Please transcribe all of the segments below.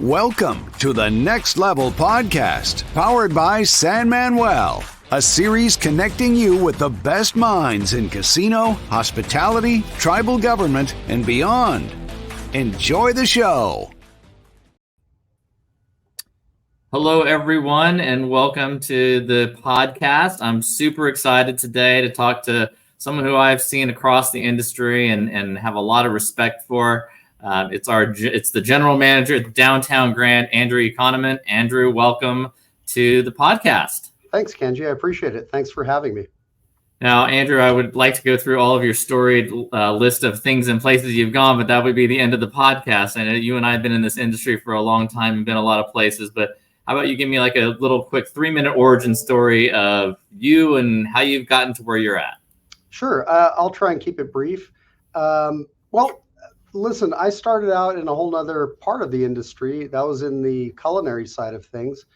Welcome to the Next Level Podcast, powered by San Manuel, a series connecting you with the best minds in casino, hospitality, tribal government, and beyond. Enjoy the show. Hello, everyone, and welcome to the podcast. I'm super excited today to talk to someone who I've seen across the industry and have a lot of respect for. It's the general manager at the Downtown Grand, Andrew Economon. Andrew, welcome to the podcast. Thanks, Kenji. I appreciate it. Thanks for having me. Now, Andrew, I would like to go through all of your storied list of things and places you've gone, but that would be the end of the podcast. I know you and I have been in this industry for a long time and been a lot of places, but how about you give me like a little quick 3-minute origin story of you and how you've gotten to where you're at? Sure. I'll try and keep it brief. Listen, I started out in a whole nother part of the industry. That was in the culinary side of things.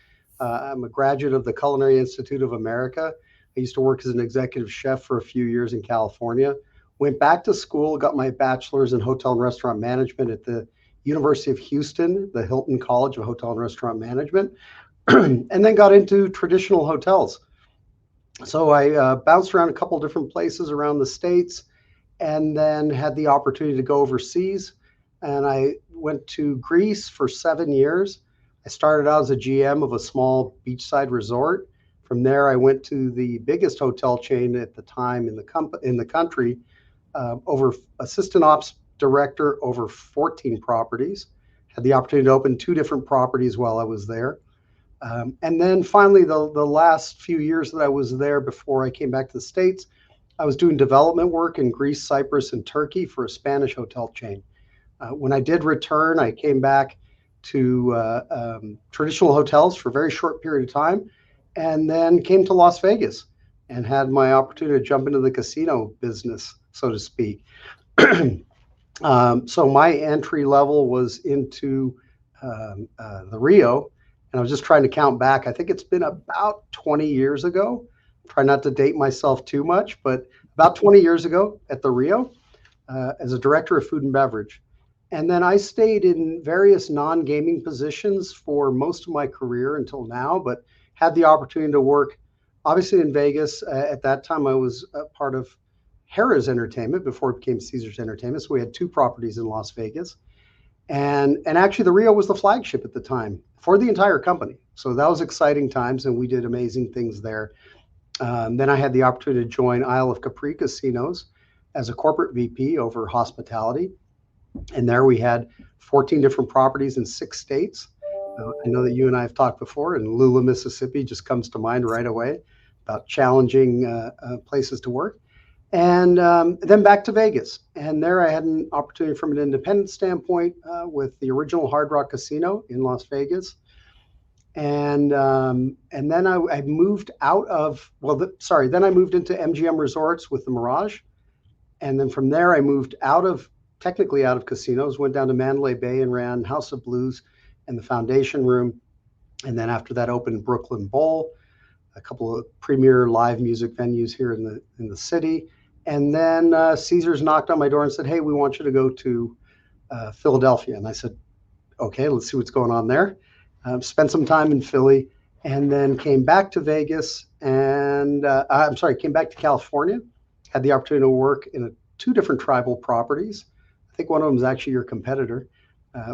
I'm a graduate of the Culinary Institute of America. I used to work as an executive chef for a few years in California. Went back to school, got my bachelor's in hotel and restaurant management at the University of Houston, the Hilton College of Hotel and Restaurant Management, and then got into traditional hotels. So I bounced around a couple different places around the States, and then had the opportunity to go overseas. And I went to Greece for 7 years. I started out as a GM of a small beachside resort. From there, I went to the biggest hotel chain at the time in the country, over assistant ops director over 14 properties. Had the opportunity to open 2 different properties while I was there. And then finally, the last few years that I was there before I came back to the States, I was doing development work in Greece, Cyprus, and Turkey for a Spanish hotel chain. When I did return, I came back to traditional hotels for a very short period of time, and then came to Las Vegas and had my opportunity to jump into the casino business, so to speak. So my entry level was into the Rio, and I was just trying to count back. I think it's been about 20 years ago. Try not to date myself too much, but about 20 years ago at the Rio as a director of food and beverage. And then I stayed in various non-gaming positions for most of my career until now, but had the opportunity to work obviously in Vegas. At that time, I was a part of Harrah's Entertainment before it became Caesars Entertainment. So we had 2 properties in Las Vegas. And actually the Rio was the flagship at the time for the entire company. So that was exciting times, and we did amazing things there. Then I had the opportunity to join Isle of Capri Casinos as a corporate VP over hospitality. And there we had 14 different properties in 6 states. I know that you and I have talked before, and Lula, Mississippi just comes to mind right away about challenging places to work. And then back to Vegas. And there I had an opportunity from an independent standpoint with the original Hard Rock Casino in Las Vegas. And then I moved out of, then I moved into MGM Resorts with the Mirage. And then from there, I moved technically out of casinos, went down to Mandalay Bay and ran House of Blues and the Foundation Room. And then after that, opened Brooklyn Bowl, a couple of premier live music venues here in the city. And then Caesars knocked on my door and said, "Hey, we want you to go to Philadelphia." And I said, "Okay, let's see what's going on there." Spent some time in Philly, and then came back to Vegas, and came back to California. Had the opportunity to work in 2 different tribal properties. I think one of them is actually your competitor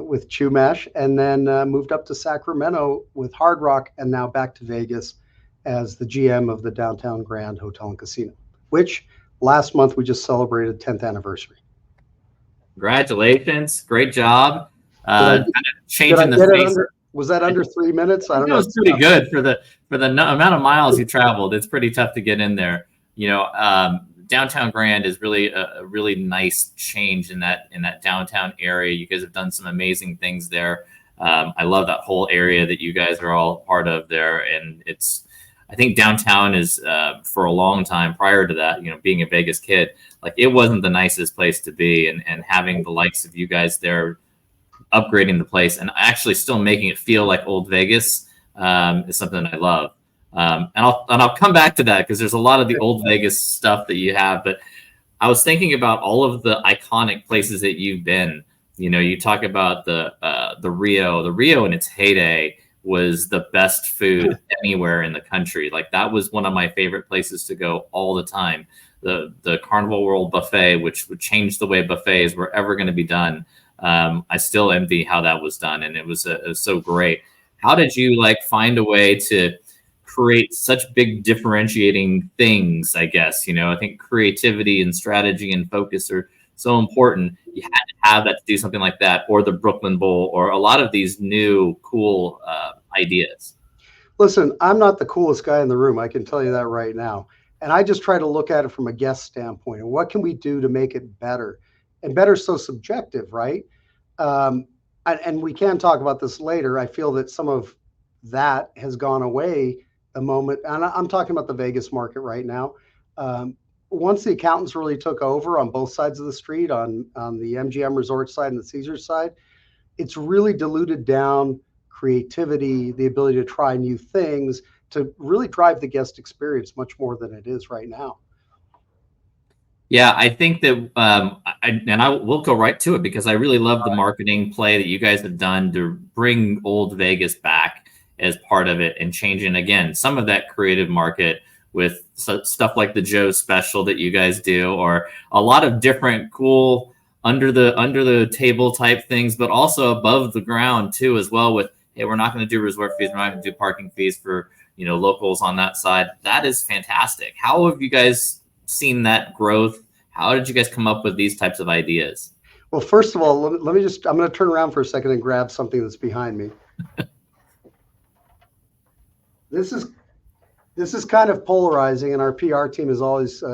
with Chumash, and then moved up to Sacramento with Hard Rock, and now back to Vegas as the GM of the Downtown Grand Hotel and Casino, which last month we just celebrated 10th anniversary. Congratulations. Great job. Changing the face. Was that under 3 minutes? I don't know. It was pretty good for the amount of miles you traveled. It's pretty tough to get in there. You know, Downtown Grand is really a really nice change in that downtown area. You guys have done some amazing things there. I love that whole area that you guys are all part of there, and I think downtown is for a long time prior to that, you know, being a Vegas kid, like it wasn't the nicest place to be, and having the likes of you guys there upgrading the place and actually still making it feel like old Vegas is something I love. And I'll come back to that because there's a lot of the old Vegas stuff that you have. But I was thinking about all of the iconic places that you've been, You talk about the Rio. The Rio in its heyday was the best food anywhere in the country. Like that was one of my favorite places to go all the time. The Carnival World Buffet, which would change the way buffets were ever going to be done. I still envy how that was done, and it was so great. How did you find a way to create such big differentiating things? I guess I think creativity and strategy and focus are so important. You had to have that to do something like that, or the Brooklyn Bowl, or a lot of these new cool ideas. Listen, I'm not the coolest guy in the room. I can tell you that right now. And I just try to look at it from a guest standpoint. And what can we do to make it better? And better is so subjective, right? And we can talk about this later. I feel that some of that has gone away the moment, and I'm talking about the Vegas market right now. Once the accountants really took over on both sides of the street, on the MGM Resort side and the Caesars side, it's really diluted down creativity, the ability to try new things, to really drive the guest experience much more than it is right now. Yeah, I think that, I will go right to it because I really love the marketing play that you guys have done to bring old Vegas back as part of it and changing again some of that creative market with stuff like the Joe special that you guys do, or a lot of different cool under the table type things, but also above the ground too as well. With, hey, we're not going to do resort fees, we're not going to do parking fees for locals on that side. That is fantastic. How have you guys seen that growth? How did you guys come up with these types of ideas? Well, first of all, let me I'm going to turn around for a second and grab something that's behind me. This is kind of polarizing, and our PR team has always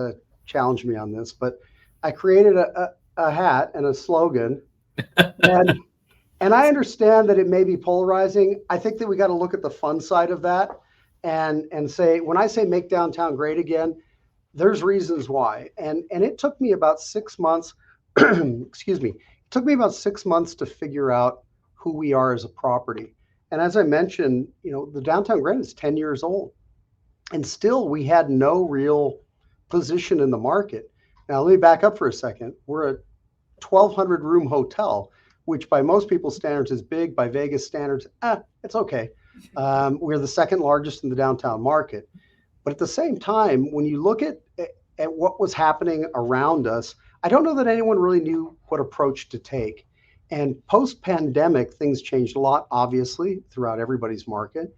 challenged me on this, but I created a hat and a slogan, and I understand that it may be polarizing. I think that we got to look at the fun side of that and say, when I say make downtown great again, there's reasons why. And it took me about 6 months, excuse me, it took me about 6 months to figure out who we are as a property. And as I mentioned, the Downtown Grand is 10 years old. And still, we had no real position in the market. Now, let me back up for a second. We're a 1,200 room hotel, which by most people's standards is big. By Vegas standards, it's okay. We're the second largest in the downtown market. But at the same time, when you look at what was happening around us, I don't know that anyone really knew what approach to take. And post-pandemic, things changed a lot, obviously, throughout everybody's market.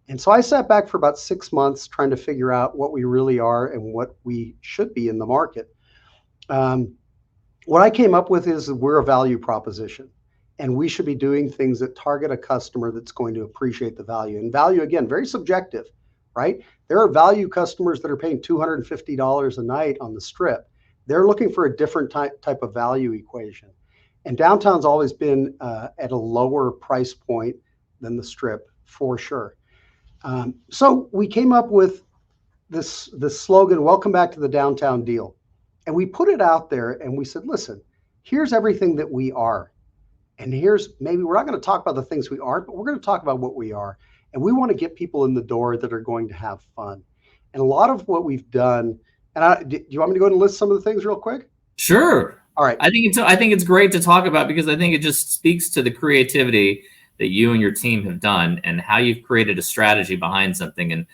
And so I sat back for about 6 months trying to figure out what we really are and what we should be in the market. What I came up with is we're a value proposition, and we should be doing things that target a customer that's going to appreciate the value. And value, again, very subjective, right? There are value customers that are paying $250 a night on the Strip. They're looking for a different type of value equation. And downtown's always been at a lower price point than the Strip, for sure. So we came up with this slogan, welcome back to the downtown deal. And we put it out there and we said, listen, here's everything that we are. And maybe we're not going to talk about the things we aren't, but we're going to talk about what we are. And we want to get people in the door that are going to have fun. And a lot of what we've done, and do you want me to go and list some of the things real quick? Sure. All right. I think it's great to talk about because I think it just speaks to the creativity that you and your team have done and how you've created a strategy behind something. And,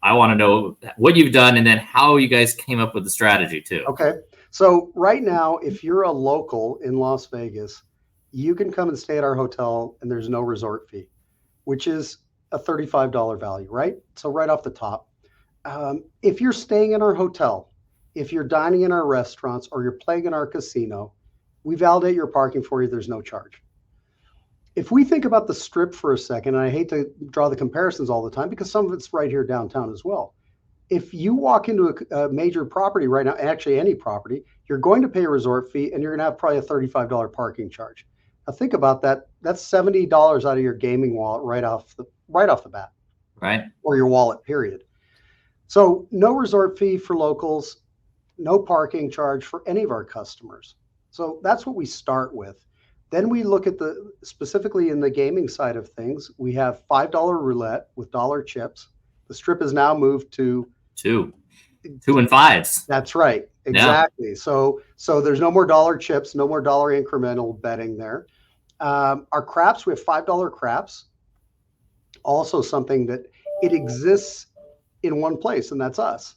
I want to know what you've done and then how you guys came up with the strategy too. Okay. So right now, if you're a local in Las Vegas, you can come and stay at our hotel and there's no resort fee, which is a $35 value, right? So right off the top, if you're staying in our hotel, if you're dining in our restaurants or you're playing in our casino, we validate your parking for you. There's no charge. If we think about the Strip for a second, and I hate to draw the comparisons all the time because some of it's right here downtown as well. If you walk into a major property right now, actually any property, you're going to pay a resort fee and you're going to have probably a $35 parking charge. Now think about that. That's $70 out of your gaming wallet right off the bat. Right. Or your wallet, period. So no resort fee for locals, no parking charge for any of our customers. So that's what we start with. Then we look at specifically in the gaming side of things, we have $5 roulette with dollar chips. The Strip has now moved to 2 and 5s. That's right. Exactly. So there's no more dollar chips, no more dollar incremental betting there. Our craps, we have $5 craps. Also something that it exists in one place, and that's us.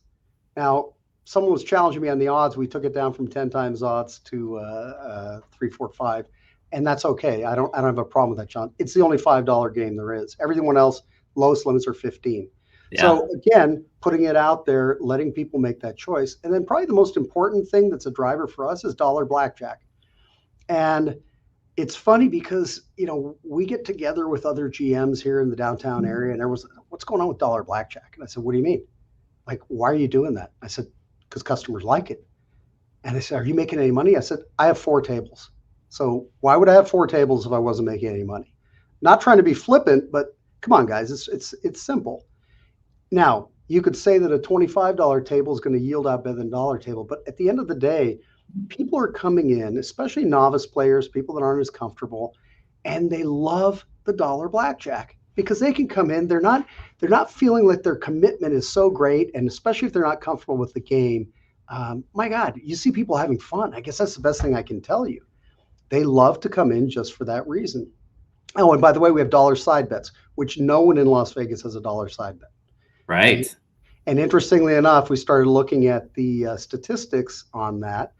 Now, someone was challenging me on the odds. We took it down from 10 times odds to 3, 4, 5, and that's okay. I don't have a problem with that, John. It's the only $5 game there is. Everyone else, lowest limits are 15. Yeah. So again, putting it out there, letting people make that choice. And then probably the most important thing that's a driver for us is dollar blackjack. And it's funny because, we get together with other GMs here in the downtown area and everyone's, what's going on with dollar blackjack? And I said, what do you mean? Like, why are you doing that? I said, because customers like it. And they said, are you making any money? I said, I have 4 tables. So why would I have 4 tables if I wasn't making any money? Not trying to be flippant, but come on, guys, it's simple. Now, you could say that a $25 table is going to yield out better than $1 table, but at the end of the day, people are coming in, especially novice players, people that aren't as comfortable, and they love the dollar blackjack because they can come in. They're not feeling like their commitment is so great, and especially if they're not comfortable with the game. My God, you see people having fun. I guess that's the best thing I can tell you. They love to come in just for that reason. Oh, and by the way, we have dollar side bets, which no one in Las Vegas has a dollar side bet. Right. And interestingly enough, we started looking at the statistics on that,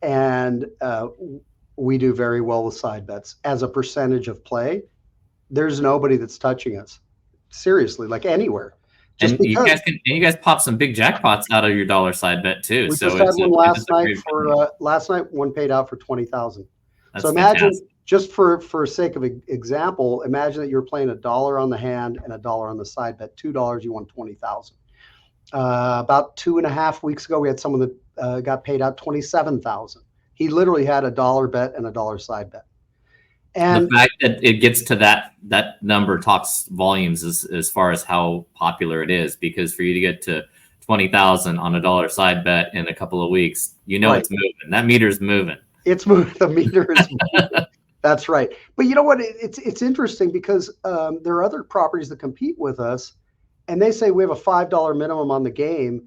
and we do very well with side bets as a percentage of play. There's nobody that's touching us, seriously, like anywhere. And you guys pop some big jackpots out of your dollar side bet too. We just had one last night. One paid out for 20,000. So imagine, fantastic. Just for sake of example, imagine that you're playing $1 on the hand and $1 on the side bet. $2, you won 20,000. About 2.5 weeks ago, we had someone that got paid out 27,000. He literally had $1 bet and $1 side bet. And the fact that it gets to that number talks volumes as far as how popular it is, because for you to get to 20,000 on $1 side bet in a couple of weeks, right. It's moving. That meter's moving. It's moving. The meter is moving. That's right. But you know what? It's interesting because there are other properties that compete with us, and they say we have a $5 minimum on the game,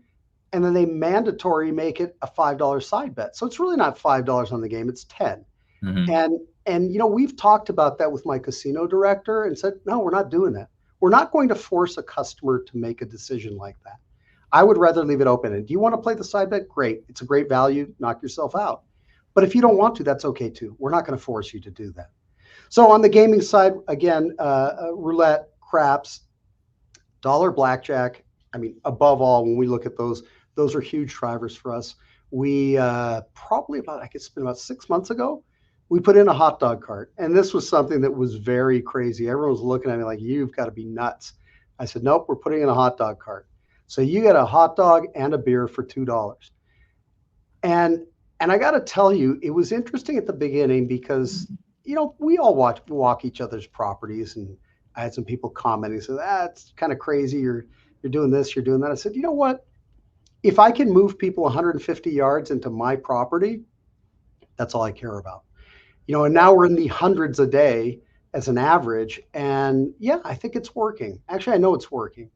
and then they mandatory make it a $5 side bet. So it's really not $5 on the game; it's 10. Mm-hmm. And we've talked about that with my casino director and said, no, we're not doing that. We're not going to force a customer to make a decision like that. I would rather leave it open. And do you want to play the side bet? Great. It's a great value. Knock yourself out. But if you don't want to, that's okay too. We're not going to force you to do that. So on the gaming side, again, roulette, craps, dollar blackjack. I mean, above all, when we look at those are huge drivers for us. We probably it's been about 6 months ago, we put in a hot dog cart. And this was something that was very crazy. Everyone was looking at me like, you've got to be nuts. I said, nope, we're putting in a hot dog cart. So you get a hot dog and a beer for $2. And I got to tell you, it was interesting at the beginning because, we all walk each other's properties, and I had some people commenting, said, it's kind of crazy. You're doing this, you're doing that. I said, you know what? If I can move people 150 yards into my property, that's all I care about. And now we're in the hundreds a day as an average. And yeah, I think it's working. Actually, I know it's working.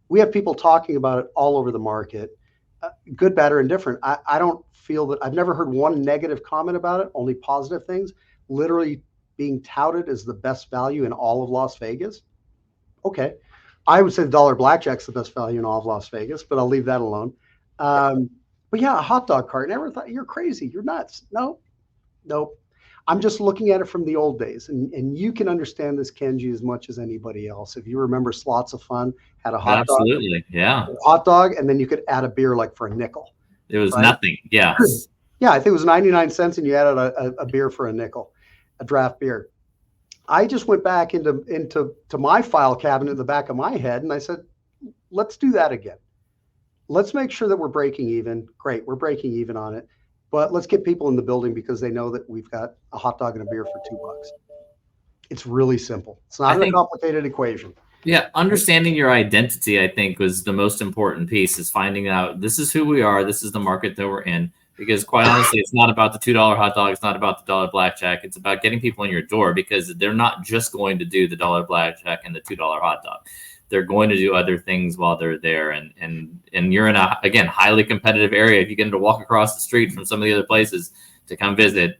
We have people talking about it all over the market, good, bad, or indifferent. I don't feel that I've never heard one negative comment about it, only positive things, literally being touted as the best value in all of Las Vegas. Okay. I would say the dollar blackjack's the best value in all of Las Vegas, but I'll leave that alone. But yeah, a hot dog cart. Never thought, you're crazy. You're nuts. Nope. I'm just looking at it from the old days. And you can understand this, Kenji, as much as anybody else. If you remember Slots of Fun, had a hot dog. Absolutely, yeah. Hot dog, and then you could add a beer like for a nickel. It was nothing, yeah. Yeah, I think it was 99 cents, and you added a beer for a nickel, a draft beer. I just went back into my file cabinet in the back of my head, and I said, let's do that again. Let's make sure that we're breaking even. Great, we're breaking even on it. But let's get people in the building because they know that we've got a hot dog and a beer for $2. It's really simple. It's not a complicated equation. Yeah, understanding your identity, I think, was the most important piece, is finding out this is who we are, this is the market that we're in. Because quite honestly, it's not about the $2 hot dog, it's not about the dollar blackjack, it's about getting people in your door, because they're not just going to do the dollar blackjack and the $2 hot dog. they're going to do other things while they're there. And you're in a, again, highly competitive area. If you get to walk across the street from some of the other places to come visit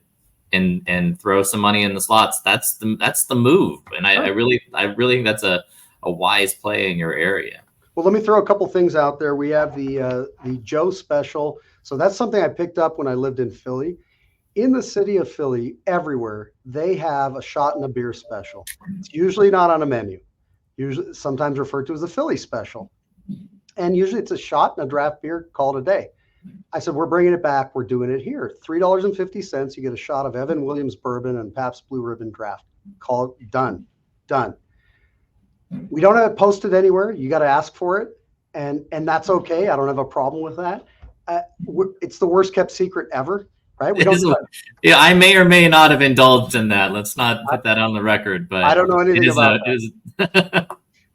and throw some money in the slots, that's the move. And I really think that's a wise play in your area. Well, let me throw a couple things out there. We have the Joe special. So that's something I picked up when I lived in Philly. In the city of Philly, everywhere, they have a shot and a beer special. It's usually not on a menu. Usually, sometimes referred to as a Philly special. And usually it's a shot and a draft beer, call it a day. I said, we're bringing it back. We're doing it here. $3.50. You get a shot of Evan Williams bourbon and Pabst Blue Ribbon draft. Call it done. We don't have it posted anywhere. You got to ask for it. And that's okay. I don't have a problem with that. It's the worst kept secret ever. Right? Yeah, I may or may not have indulged in that. Let's not put that on the record, but I don't know anything about that.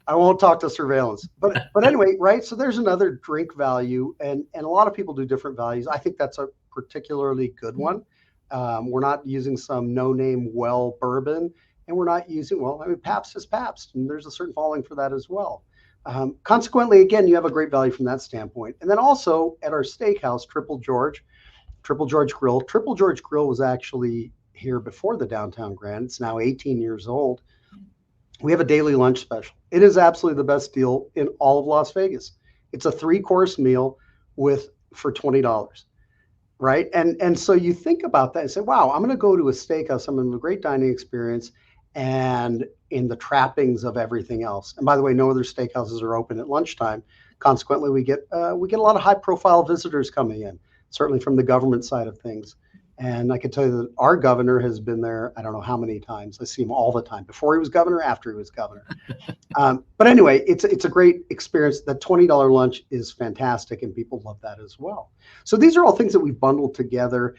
I won't talk to surveillance. But anyway, right? So there's another drink value, and a lot of people do different values. I think that's a particularly good one. We're not using some no-name well bourbon, and we're not using, Pabst is Pabst, and there's a certain following for that as well. Consequently, again, you have a great value from that standpoint. And then also at our steakhouse, Triple George Grill. Triple George Grill was actually here before the Downtown Grand. It's now 18 years old. We have a daily lunch special. It is absolutely the best deal in all of Las Vegas. It's a 3-course meal for $20, right? And so you think about that and say, wow, I'm going to go to a steakhouse. I'm going to have a great dining experience and in the trappings of everything else. And by the way, no other steakhouses are open at lunchtime. Consequently, we get a lot of high-profile visitors coming in, certainly from the government side of things. And I can tell you that our governor has been there, I don't know how many times. I see him all the time, before he was governor, after he was governor. But anyway, it's a great experience. That $20 lunch is fantastic, and people love that as well. So these are all things that we bundled together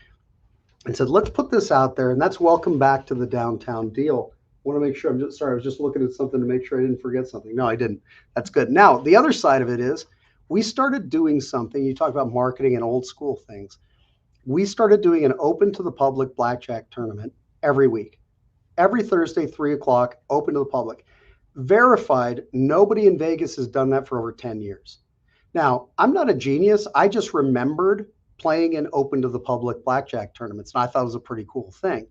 and said, let's put this out there. And that's welcome back to the downtown deal. I want to make sure, I was just looking at something to make sure I didn't forget something. No, I didn't. That's good. Now, the other side of it is, we started doing something. You talk about marketing and old school things. We started doing an open to the public blackjack tournament every week. Every Thursday, 3:00, open to the public. Verified, nobody in Vegas has done that for over 10 years. Now, I'm not a genius. I just remembered playing in open to the public blackjack tournaments, and I thought it was a pretty cool thing.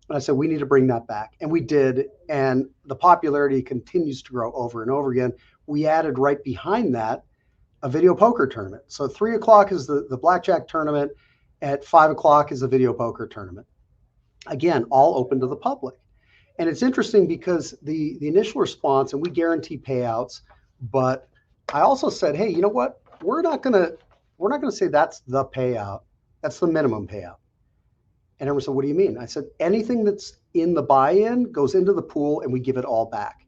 And I said, we need to bring that back. And we did. And the popularity continues to grow over and over again. We added right behind that a video poker tournament. So 3:00 is the blackjack tournament. At 5:00 is a video poker tournament. Again, all open to the public. And it's interesting because the initial response, and we guarantee payouts, but I also said, hey, you know what? We're not gonna say that's the payout. That's the minimum payout. And everyone said, what do you mean? I said, anything that's in the buy-in goes into the pool and we give it all back.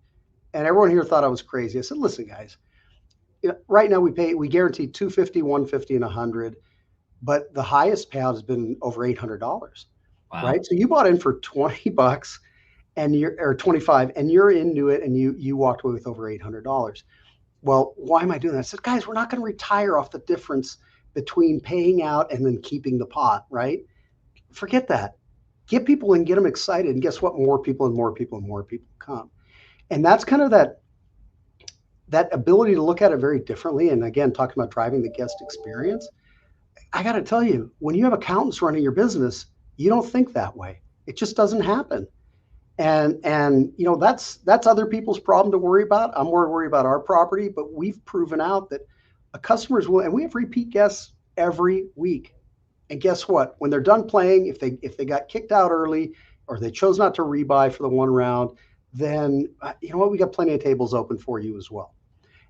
And everyone here thought I was crazy. I said, listen, guys, right now we guarantee $250, $150, and $100, but the highest payout has been over $800. Wow. Right? So you bought in for $20 or $25, and you're into it, and you walked away with over $800. Well, why am I doing that? I said, guys, we're not going to retire off the difference between paying out and then keeping the pot, right? Forget that. Get people and get them excited, and guess what? More people and more people and more people come. And that's kind of that ability to look at it very differently. And again, talking about driving the guest experience, I got to tell you, when you have accountants running your business, you don't think that way. It just doesn't happen. And you know, that's other people's problem to worry about. I'm more worried about our property, but we've proven out that a customer's will, and we have repeat guests every week. And guess what? When they're done playing, if they got kicked out early or they chose not to rebuy for the one round, then you know what? We got plenty of tables open for you as well.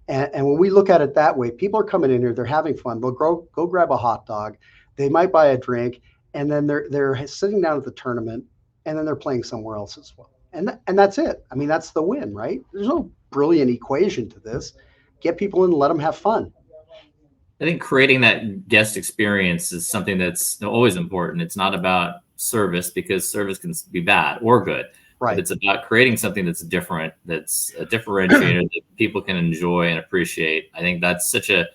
And when we look at it that way, people are coming in here, they're having fun. They'll go grab a hot dog. They might buy a drink, and then they're sitting down at the tournament, and then they're playing somewhere else as well. And that's it. I mean, that's the win, right? There's no brilliant equation to this. Get people in and let them have fun. I think creating that guest experience is something that's always important. It's not about service, because service can be bad or good. Right. But it's about creating something that's different, that's a differentiator that people can enjoy and appreciate. I think that's such a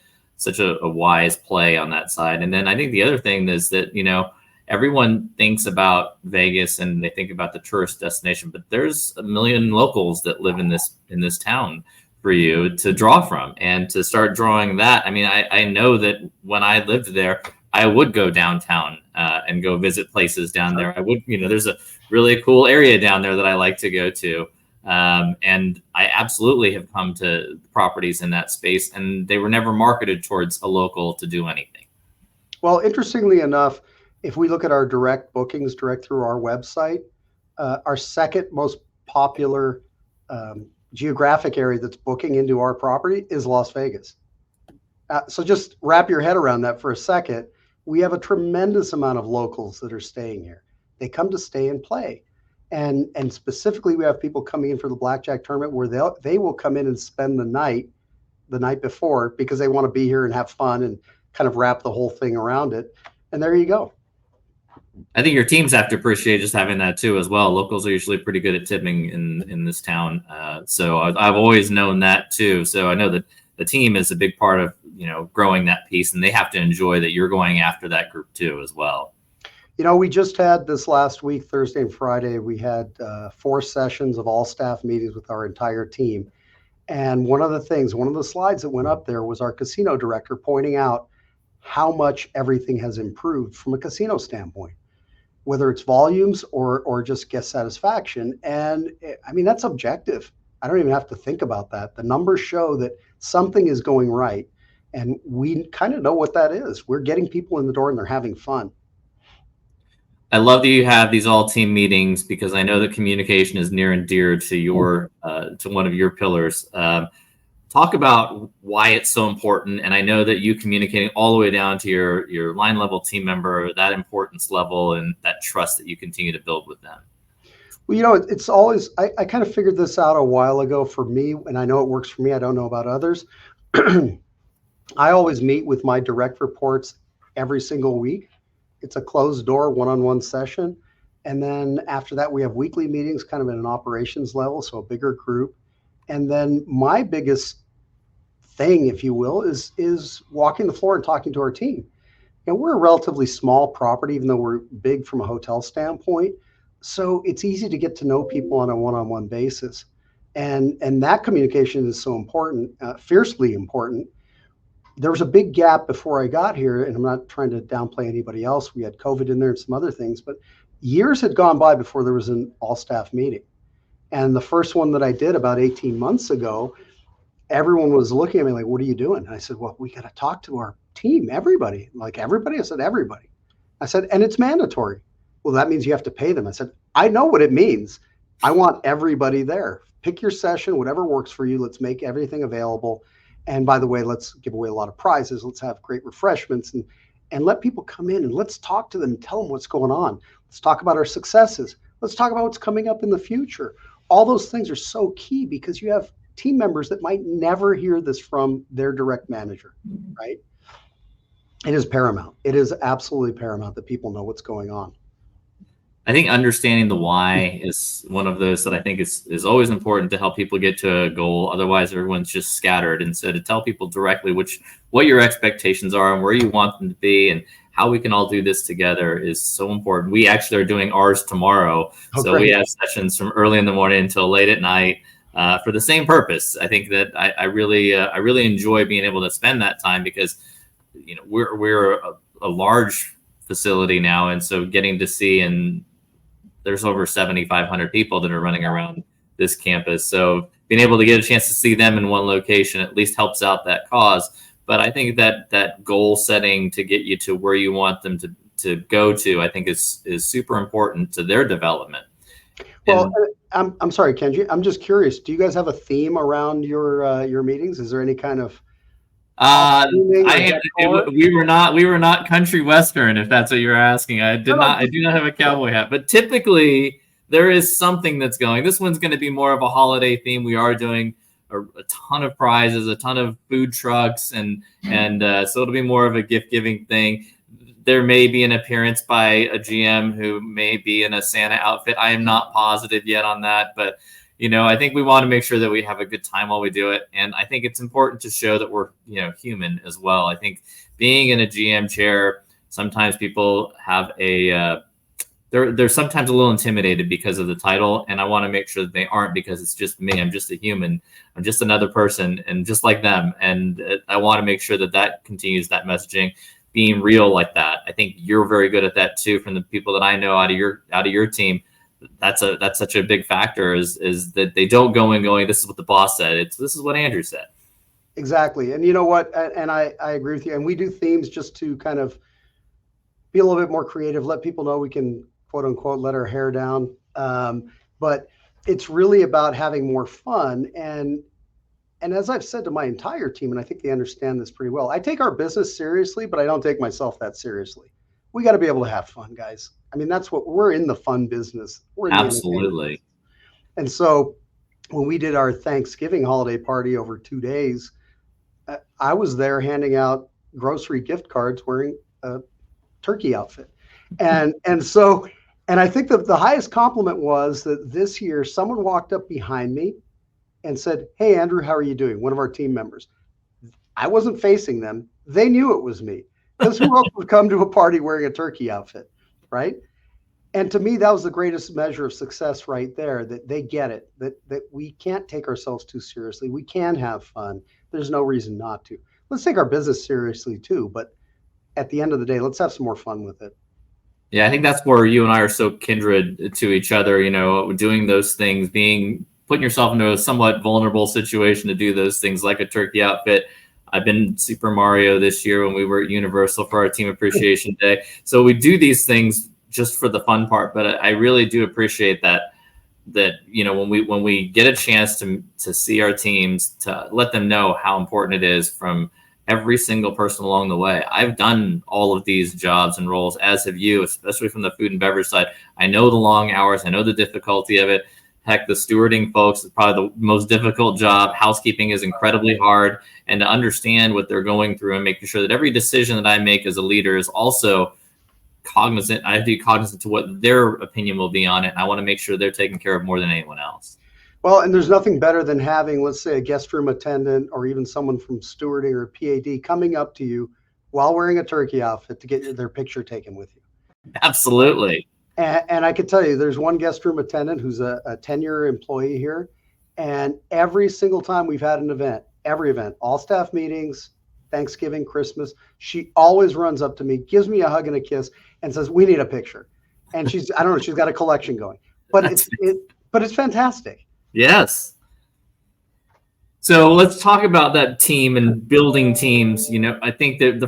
wise play on that side. And then I think the other thing is that, you know, everyone thinks about Vegas and they think about the tourist destination, but there's a million locals that live in this town. for you to draw from and to start drawing that. I mean, I know that when I lived there, I would go downtown and go visit places down there. I would, there's a really cool area down there that I like to go to. And I absolutely have come to properties in that space, and they were never marketed towards a local to do anything. Well, interestingly enough, if we look at our direct bookings direct through our website, our second most popular geographic area that's booking into our property is Las Vegas. So just wrap your head around that for a second. We have a tremendous amount of locals that are staying here. They come to stay and play. And specifically, we have people coming in for the blackjack tournament where they will come in and spend the night before because they want to be here and have fun and kind of wrap the whole thing around it. And there you go. I think your teams have to appreciate just having that too as well. Locals are usually pretty good at tipping in this town. So I've always known that too. So I know that the team is a big part of, growing that piece, and they have to enjoy that you're going after that group too as well. We just had this last week, Thursday and Friday, we had 4 sessions of all staff meetings with our entire team. And one of the slides that went up there was our casino director pointing out how much everything has improved from a casino standpoint, whether it's volumes or just guest satisfaction. And I mean, that's objective. I don't even have to think about that. The numbers show that something is going right. And we kind of know what that is. We're getting people in the door and they're having fun. I love that you have these all team meetings because I know that communication is near and dear to your to one of your pillars. Talk about why it's so important. And I know that you communicating all the way down to your line level team member, that importance level and that trust that you continue to build with them. Well, it's always, I kind of figured this out a while ago for me, and I know it works for me. I don't know about others. I always meet with my direct reports every single week. It's a closed door, one-on-one session. And then after that, we have weekly meetings kind of at an operations level, so a bigger group. And then my biggest thing, if you will, is walking the floor and talking to our team. And we're a relatively small property, even though we're big from a hotel standpoint. So it's easy to get to know people on a one-on-one basis. And that communication is so important, fiercely important. There was a big gap before I got here, and I'm not trying to downplay anybody else. We had COVID in there and some other things, but years had gone by before there was an all-staff meeting. And the first one that I did about 18 months ago, everyone was looking at me like, what are you doing? And I said, well, we got to talk to our team, everybody. Like everybody? I said, everybody. I said, and it's mandatory. Well, that means you have to pay them. I said, I know what it means. I want everybody there. Pick your session, whatever works for you. Let's make everything available. And by the way, let's give away a lot of prizes. Let's have great refreshments and let people come in and let's talk to them and tell them what's going on. Let's talk about our successes. Let's talk about what's coming up in the future. All those things are so key because you have team members that might never hear this from their direct manager, right? It is paramount. It is absolutely paramount that people know what's going on. I think understanding the why is one of those that I think is always important to help people get to a goal. Otherwise, everyone's just scattered. And so to tell people directly what your expectations are and where you want them to be and how we can all do this together is so important. We actually are doing ours tomorrow. So great. We have sessions from early in the morning until late at night for the same purpose. I think that I really enjoy being able to spend that time because we're a large facility now. And so getting to see and there's over 7,500 people that are running around this campus. So being able to get a chance to see them in one location at least helps out that cause. But I think that goal setting to get you to where you want them to go to, I think is super important to their development. Well, I'm sorry, Kenji. I'm just curious. Do you guys have a theme around your meetings? Is there any kind of we were not country western, if that's what you're asking. I do not have a cowboy hat, but typically there is something that's going. This one's going to be more of a holiday theme. We are doing a ton of prizes, a ton of food trucks, and so it'll be more of a gift giving thing. There may be an appearance by a GM who may be in a Santa outfit. I am not positive yet on that, but I think we want to make sure that we have a good time while we do it. And I think it's important to show that we're, human as well. I think being in a GM chair, sometimes people have they're they're sometimes a little intimidated because of the title, and I want to make sure that they aren't, because it's just me. I'm just a human. I'm just another person, and just like them. And I want to make sure that continues, that messaging, being real like that. I think you're very good at that too. From the people that I know out of your team, that's such a big factor. Is that they don't go in going, this is what the boss said. This is what Andrew said. Exactly. And you know what? And I agree with you. And we do themes just to kind of be a little bit more creative, let people know we can, quote unquote, let our hair down. But it's really about having more fun. And as I've said to my entire team, and I think they understand this pretty well, I take our business seriously, but I don't take myself that seriously. We got to be able to have fun, guys. I mean, that's what we're in, the fun business. We're in Absolutely. And so when we did our Thanksgiving holiday party over 2 days, I was there handing out grocery gift cards wearing a turkey outfit. And I think that the highest compliment was that this year someone walked up behind me and said, "Hey, Andrew, how are you doing?" One of our team members. I wasn't facing them. They knew it was me, because who else would come to a party wearing a turkey outfit, right? And to me, that was the greatest measure of success right there, that they get it, that we can't take ourselves too seriously. We can have fun. There's no reason not to. Let's take our business seriously too, but at the end of the day, let's have some more fun with it. Yeah, I think that's where you and I are so kindred to each other, doing those things, putting yourself into a somewhat vulnerable situation to do those things, like a turkey outfit. I've been Super Mario this year when we were at Universal for our Team Appreciation Day. So we do these things just for the fun part, but I really do appreciate that when we get a chance to see our teams, to let them know how important it is from every single person along the way. I've done all of these jobs and roles, as have you, especially from the food and beverage side. I know the long hours. I know the difficulty of it. Heck, the stewarding folks is probably the most difficult job. Housekeeping is incredibly hard. And to understand what they're going through and making sure that every decision that I make as a leader is also cognizant. I have to be cognizant to what their opinion will be on it. And I want to make sure they're taken care of more than anyone else. Well, and there's nothing better than having, let's say, a guest room attendant or even someone from stewarding or PAD coming up to you while wearing a turkey outfit to get their picture taken with you. Absolutely. And I can tell you, there's one guest room attendant who's a 10-year employee here. And every single time we've had an event, every event, all staff meetings, Thanksgiving, Christmas, she always runs up to me, gives me a hug and a kiss, and says, "We need a picture." And she's got a collection going. But it's fantastic. Yes. So let's talk about that team and building teams. I think that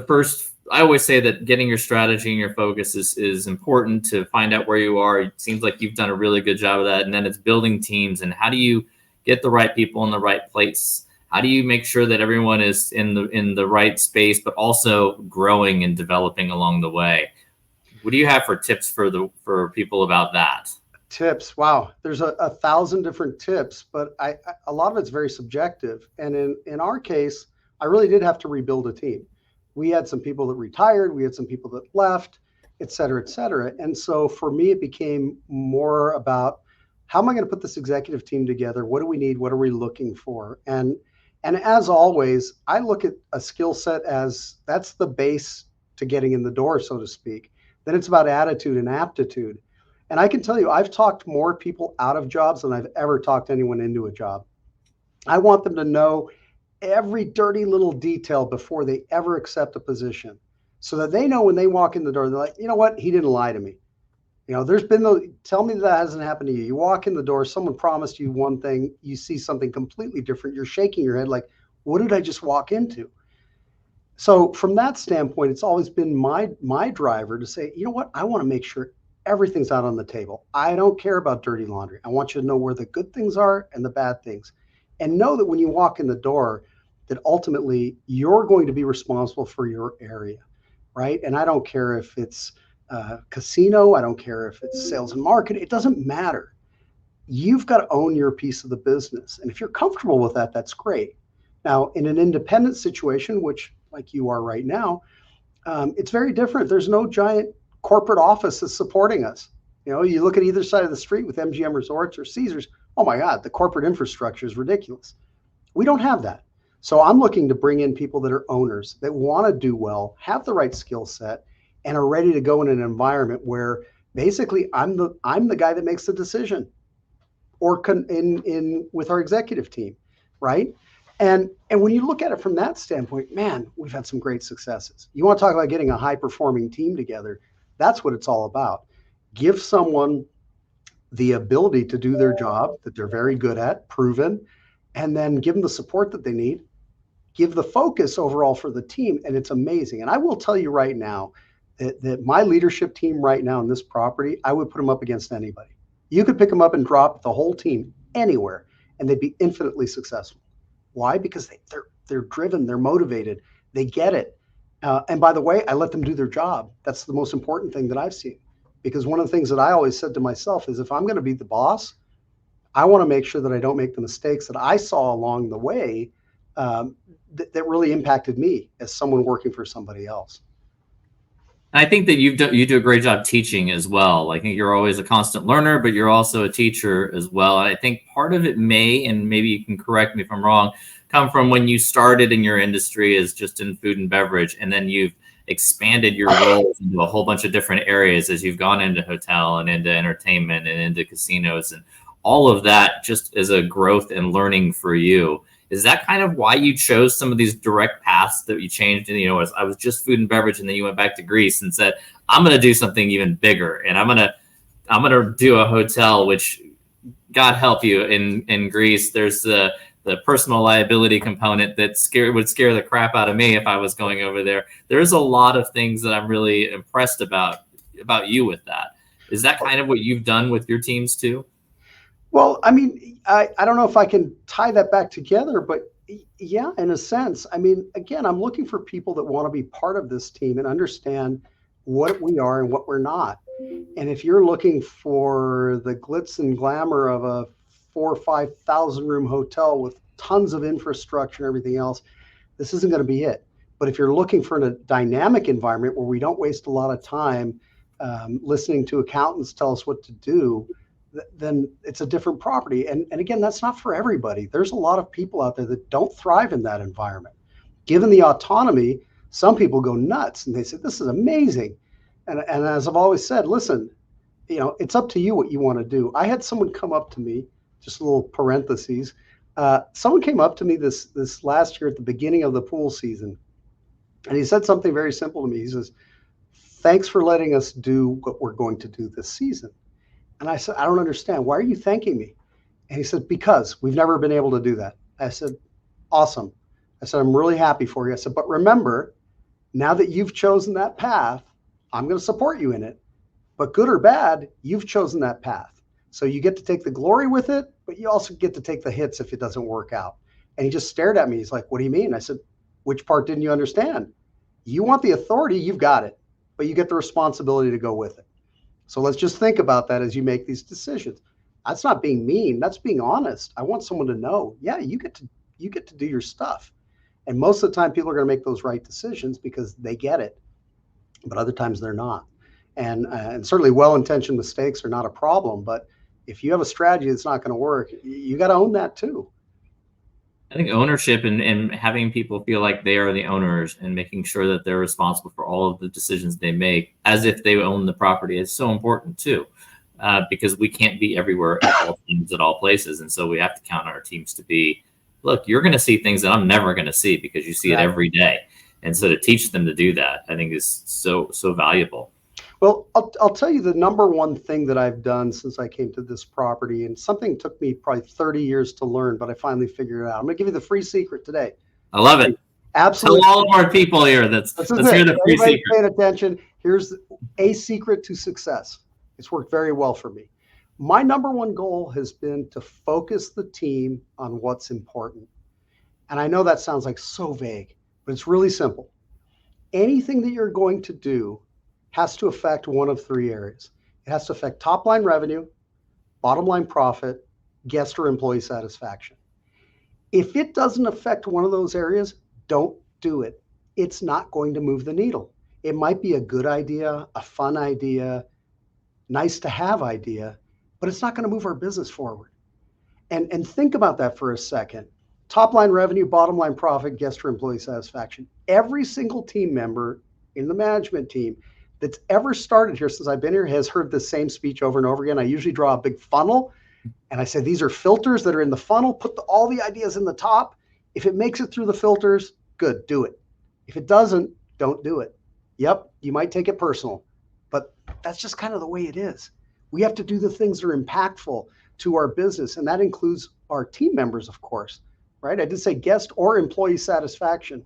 I always say that getting your strategy and your focus is important to find out where you are. It seems like you've done a really good job of that. And then it's building teams, and how do you get the right people in the right place? How do you make sure that everyone is in the right space, but also growing and developing along the way? What do you have for tips for people about that? Tips. Wow. There's a 1,000 different tips, but a lot of it's very subjective. And in our case, I really did have to rebuild a team. We had some people that retired. We had some people that left, et cetera, et cetera. And so for me, it became more about, how am I going to put this executive team together? What do we need? What are we looking for? And as always, I look at a skill set as that's the base to getting in the door, so to speak. Then it's about attitude and aptitude. And I can tell you, I've talked more people out of jobs than I've ever talked anyone into a job. I want them to know every dirty little detail before they ever accept a position, so that they know when they walk in the door, they're like, you know what? He didn't lie to me. There's been tell me that hasn't happened to you. You walk in the door, someone promised you one thing, you see something completely different. You're shaking your head like, what did I just walk into? So from that standpoint, it's always been my driver to say, you know what? I want to make sure everything's out on the table. I don't care about dirty laundry. I want you to know where the good things are and the bad things. And know that when you walk in the door, that ultimately you're going to be responsible for your area, right? And I don't care if it's casino, I don't care if it's sales and marketing, it doesn't matter. You've got to own your piece of the business. And if you're comfortable with that, that's great. Now, in an independent situation, which like you are right now, it's very different. There's no giant corporate office that's supporting us. You look at either side of the street with MGM Resorts or Caesars, oh my God, the corporate infrastructure is ridiculous. We don't have that. So I'm looking to bring in people that are owners, that want to do well, have the right skill set, and are ready to go in an environment where Basically, I'm the guy that makes the decision, or in with our executive team, right? And when you look at it from that standpoint, man, we've had some great successes. You want to talk about getting a high performing team together? That's what it's all about. Give someone the ability to do their job that they're very good at, proven, and then give them the support that they need. Give the focus overall for the team, and it's amazing. And I will tell you right now that my leadership team right now in this property, I would put them up against anybody. You could pick them up and drop the whole team anywhere, and they'd be infinitely successful. Why? Because they're driven, they're motivated, they get it. And by the way, I let them do their job. That's the most important thing that I've seen. Because one of the things that I always said to myself is, if I'm going to be the boss, I want to make sure that I don't make the mistakes that I saw along the way, that really impacted me as someone working for somebody else. I think that you do a great job teaching as well. I think you're always a constant learner, but you're also a teacher as well. And I think part of it may, and maybe you can correct me if I'm wrong, come from when you started in your industry as just in food and beverage, and then you've expanded your roles into a whole bunch of different areas as you've gone into hotel and into entertainment and into casinos, and all of that just as a growth and learning for you. Is that kind of why you chose some of these direct paths that you changed? And, as I was just food and beverage, and then you went back to Greece and said, I'm going to do something even bigger, and I'm going to do a hotel, which, God help you, in Greece, there's the personal liability component that would scare the crap out of me if I was going over there. There's a lot of things that I'm really impressed about you with that. Is that kind of what you've done with your teams too? Well, I mean, I don't know if I can tie that back together, but yeah, in a sense. I mean, again, I'm looking for people that want to be part of this team and understand what we are and what we're not. And if you're looking for the glitz and glamour of a 4,000 or 5,000 room hotel with tons of infrastructure and everything else, this isn't going to be it. But if you're looking for a dynamic environment where we don't waste a lot of time listening to accountants tell us what to do, then it's a different property. And again, that's not for everybody. There's a lot of people out there that don't thrive in that environment. Given the autonomy, some people go nuts and they say, this is amazing. And as I've always said, listen, it's up to you what you want to do. I had someone come up to me, just a little parentheses. Someone came up to me this last year at the beginning of the pool season, and he said something very simple to me. He says, thanks for letting us do what we're going to do this season. And I said, I don't understand. Why are you thanking me? And he said, because we've never been able to do that. I said, awesome. I said, I'm really happy for you. I said, but remember, now that you've chosen that path, I'm going to support you in it. But good or bad, you've chosen that path. So you get to take the glory with it, but you also get to take the hits if it doesn't work out. And he just stared at me. He's like, what do you mean? I said, which part didn't you understand? You want the authority, you've got it, but you get the responsibility to go with it. So let's just think about that as you make these decisions. That's not being mean. That's being honest. I want someone to know, yeah, you get to do your stuff. And most of the time, people are going to make those right decisions because they get it. But other times they're not. And certainly well-intentioned mistakes are not a problem. But if you have a strategy that's not going to work, you got to own that too. I think ownership and having people feel like they are the owners and making sure that they're responsible for all of the decisions they make as if they own the property is so important too, because we can't be everywhere at all times at all places. And so we have to count on our teams to be, look, you're going to see things that I'm never going to see because you see it every day. And so to teach them to do that, I think is so valuable. Well, I'll tell you the number one thing that I've done since I came to this property, and something took me probably 30 years to learn, but I finally figured it out. I'm going to give you the free secret today. I love it. Absolutely. Tell all of our people here let's hear the free secret. Paying attention. Here's a secret to success. It's worked very well for me. My number one goal has been to focus the team on what's important. And I know that sounds like so vague, but it's really simple. Anything that you're going to do has to affect one of three areas. It has to affect top line revenue, bottom line profit, guest or employee satisfaction. If it doesn't affect one of those areas, don't do it. It's not going to move the needle. It might be a good idea, a fun idea, nice to have idea, but it's not going to move our business forward. And think about that for a second. Top line revenue, bottom line profit, guest or employee satisfaction. Every single team member in the management team that's ever started here since I've been here has heard the same speech over and over again. I usually draw a big funnel and I say, these are filters that are in the funnel. Put all the ideas in the top. If it makes it through the filters, good, do it. If it doesn't, don't do it. Yep, you might take it personal, but that's just kind of the way it is. We have to do the things that are impactful to our business, and that includes our team members, of course, right? I did say guest or employee satisfaction.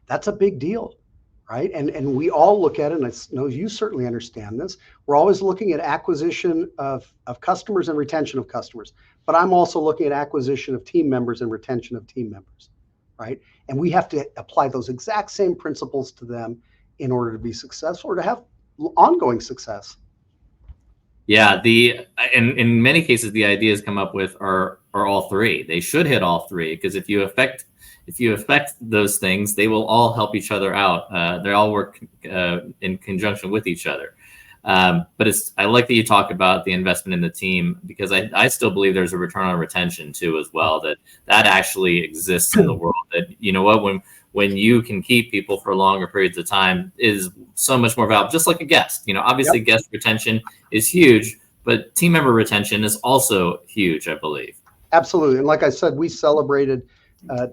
That's a big deal, right? And we all look at it, and I know you certainly understand this. We're always looking at acquisition of customers and retention of customers, but I'm also looking at acquisition of team members and retention of team members, right? And we have to apply those exact same principles to them in order to be successful or to have ongoing success. Yeah, in many cases the ideas come up with are all three. They should hit all three, because if you affect those things, they will all help each other out. They all work in conjunction with each other. But I like that you talk about the investment in the team, because I still believe there's a return on retention too as well, that actually exists in the world. That, you know what, when you can keep people for longer periods of time is so much more valuable, just like a guest. You know, obviously guest retention is huge, but team member retention is also huge, I believe. Absolutely. And like I said, we celebrated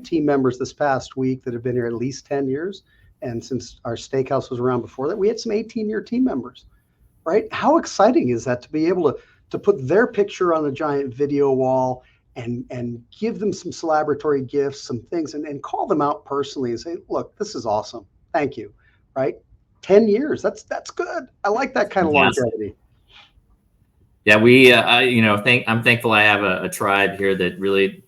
team members this past week that have been here at least 10 years. And since our steakhouse was around before that, we had some 18-year team members, right? How exciting is that to be able to put their picture on the giant video wall and give them some celebratory gifts, some things, and call them out personally and say, look, this is awesome. Thank you, right? 10 years, that's good. I like that kind of longevity. Yeah, I'm thankful I have a tribe here that really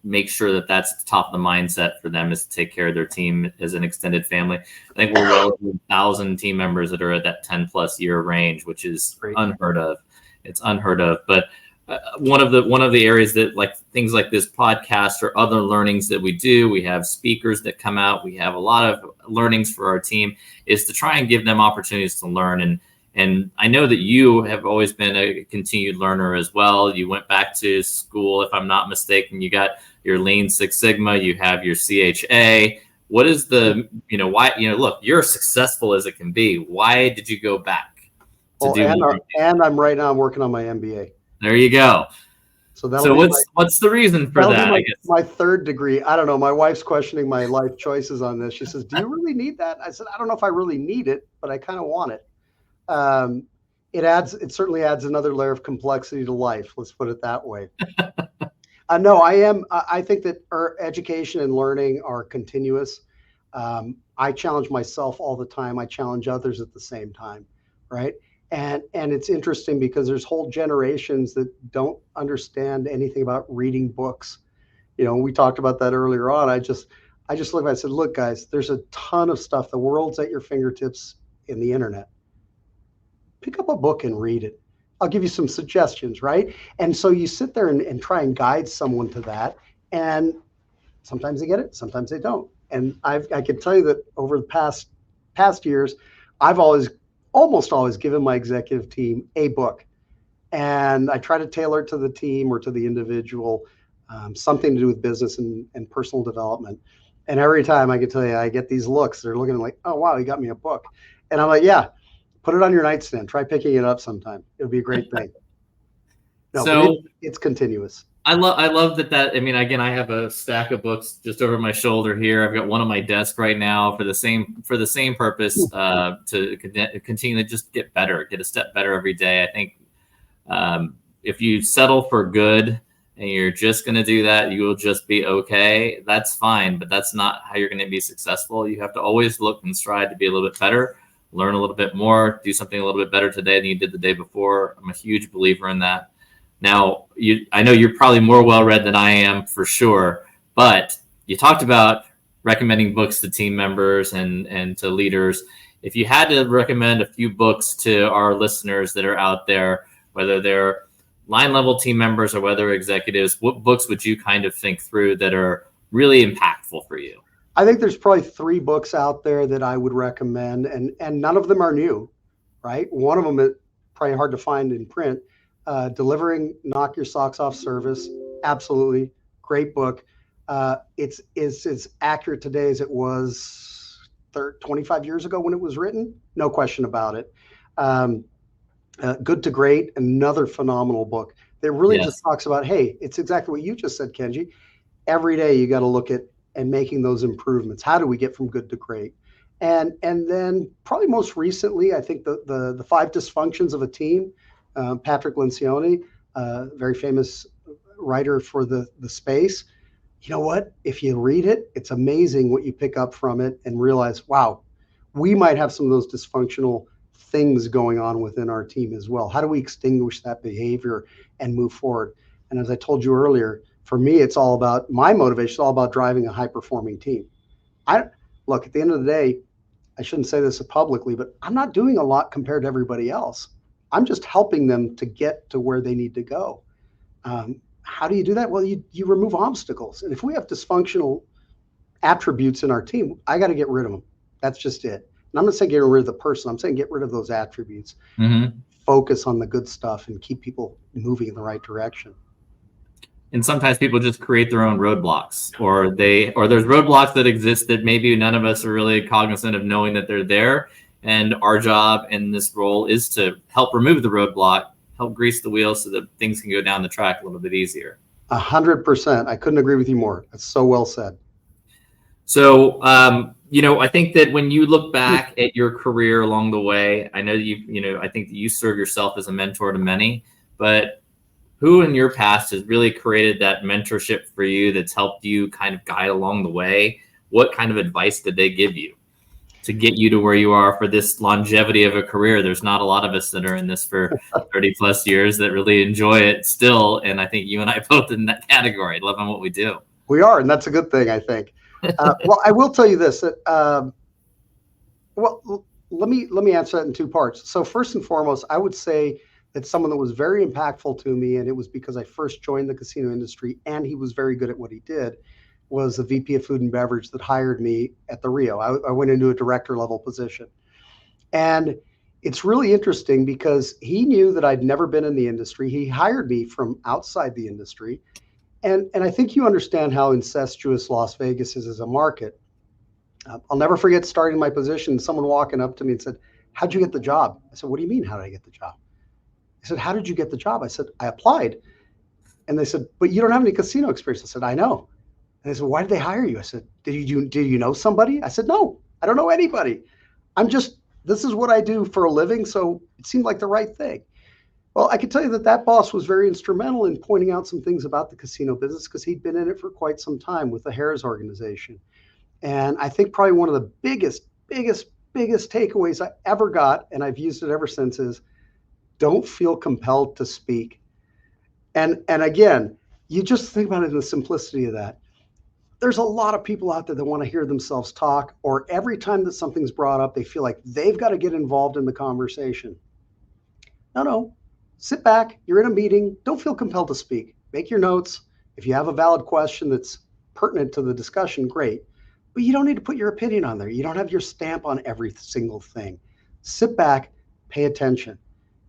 makes sure that that's top of the mindset for them, is to take care of their team as an extended family. I think we're well over 1,000 team members that are at that 10+ year range, which is unheard of. It's unheard of. But one of the areas that, like things like this podcast or other learnings that we do, we have speakers that come out, we have a lot of learnings for our team, is to try and give them opportunities to learn. And I know that you have always been a continued learner as well. You went back to school, if I'm not mistaken. You got your Lean Six Sigma, you have your CHA. What is why, look, you're successful as it can be. Why did you go back to do more? And I'm right now working on my MBA. There you go. So what's the reason for that? I guess my third degree. I don't know. My wife's questioning my life choices on this. She says, "Do you really need that?" I said, "I don't know if I really need it, but I kind of want it." It certainly adds another layer of complexity to life. Let's put it that way. No, I think that our education and learning are continuous. I challenge myself all the time. I challenge others at the same time, right? And it's interesting because there's whole generations that don't understand anything about reading books. You know, we talked about that earlier on. I just looked and I said, look, guys, there's a ton of stuff. The world's at your fingertips in the internet. Pick up a book and read it. I'll give you some suggestions, right? And so you sit there and try and guide someone to that. And sometimes they get it, sometimes they don't. And I can tell you that over the past years, I've almost always given my executive team a book. And I try to tailor it to the team or to the individual, something to do with business and personal development. And every time I can tell you, I get these looks. They're looking like, oh, wow, you got me a book. And I'm like, yeah, put it on your nightstand. Try picking it up sometime. It'll be a great thing. No, so it's continuous. I love that. I mean, again, I have a stack of books just over my shoulder here. I've got one on my desk right now for the same purpose, to continue to just get better, get a step better every day. I think if you settle for good and you're just going to do that, you will just be okay. That's fine, but that's not how you're going to be successful. You have to always look and strive to be a little bit better, learn a little bit more, do something a little bit better today than you did the day before. I'm a huge believer in that. Now, I know you're probably more well-read than I am for sure, but you talked about recommending books to team members and to leaders. If you had to recommend a few books to our listeners that are out there, whether they're line-level team members or whether executives, what books would you kind of think through that are really impactful for you? I think there's probably 3 books out there that I would recommend, and none of them are new, right? One of them is probably hard to find in print. Delivering Knock Your Socks Off Service, absolutely great book. It's as accurate today as it was 25 years ago when it was written, no question about it. Good to Great, another phenomenal book. That really just talks about, hey, it's exactly what you just said, Kenji. Every day you got to look at and making those improvements. How do we get from good to great? And then probably most recently, I think the 5 dysfunctions of a team. Patrick Lencioni, very famous writer for the space. You know what? If you read it, it's amazing what you pick up from it and realize, wow, we might have some of those dysfunctional things going on within our team as well. How do we extinguish that behavior and move forward? And as I told you earlier, for me, it's all about my motivation. It's all about driving a high-performing team. Look, at the end of the day, I shouldn't say this publicly, but I'm not doing a lot compared to everybody else. I'm just helping them to get to where they need to go. How do you do that? Well, you remove obstacles. And if we have dysfunctional attributes in our team, I got to get rid of them. That's just it. And I'm not saying get rid of the person. I'm saying get rid of those attributes. Focus on the good stuff and keep people moving in the right direction. And sometimes people just create their own roadblocks, or there's roadblocks that exist that maybe none of us are really cognizant of knowing that they're there. And our job in this role is to help remove the roadblock, help grease the wheels so that things can go down the track a little bit easier. 100%. I couldn't agree with you more. That's so well said. So, I think that when you look back at your career along the way, I know I think that you serve yourself as a mentor to many, but who in your past has really created that mentorship for you that's helped you kind of guide along the way? What kind of advice did they give you to get you to where you are for this longevity of a career? There's not a lot of us that are in this for 30 plus years that really enjoy it still. And I think you and I both in that category, loving what we do. We are, and that's a good thing, I think. Well, I will tell you this, that, let me answer that in 2 parts. So first and foremost, I would say that someone that was very impactful to me, and it was because I first joined the casino industry and he was very good at what he did, was the VP of Food and Beverage that hired me at the Rio. I went into a director level position. And it's really interesting because he knew that I'd never been in the industry. He hired me from outside the industry. And I think you understand how incestuous Las Vegas is as a market. I'll never forget starting my position, someone walking up to me and said, "How'd you get the job?" I said, "What do you mean, how did I get the job?" He said, "How did you get the job?" I said, "I applied." And they said, "But you don't have any casino experience." I said, "I know." And they said, "Why did they hire you?" I said, did you know somebody?" I said, "No, I don't know anybody. This is what I do for a living." So it seemed like the right thing. Well, I can tell you that boss was very instrumental in pointing out some things about the casino business because he'd been in it for quite some time with the Harris organization. And I think probably one of the biggest takeaways I ever got, and I've used it ever since, is don't feel compelled to speak. And again, you just think about it in the simplicity of that. There's a lot of people out there that want to hear themselves talk, or every time that something's brought up, they feel like they've got to get involved in the conversation. No, sit back. You're in a meeting. Don't feel compelled to speak. Make your notes. If you have a valid question that's pertinent to the discussion, great. But you don't need to put your opinion on there. You don't have your stamp on every single thing. Sit back, pay attention.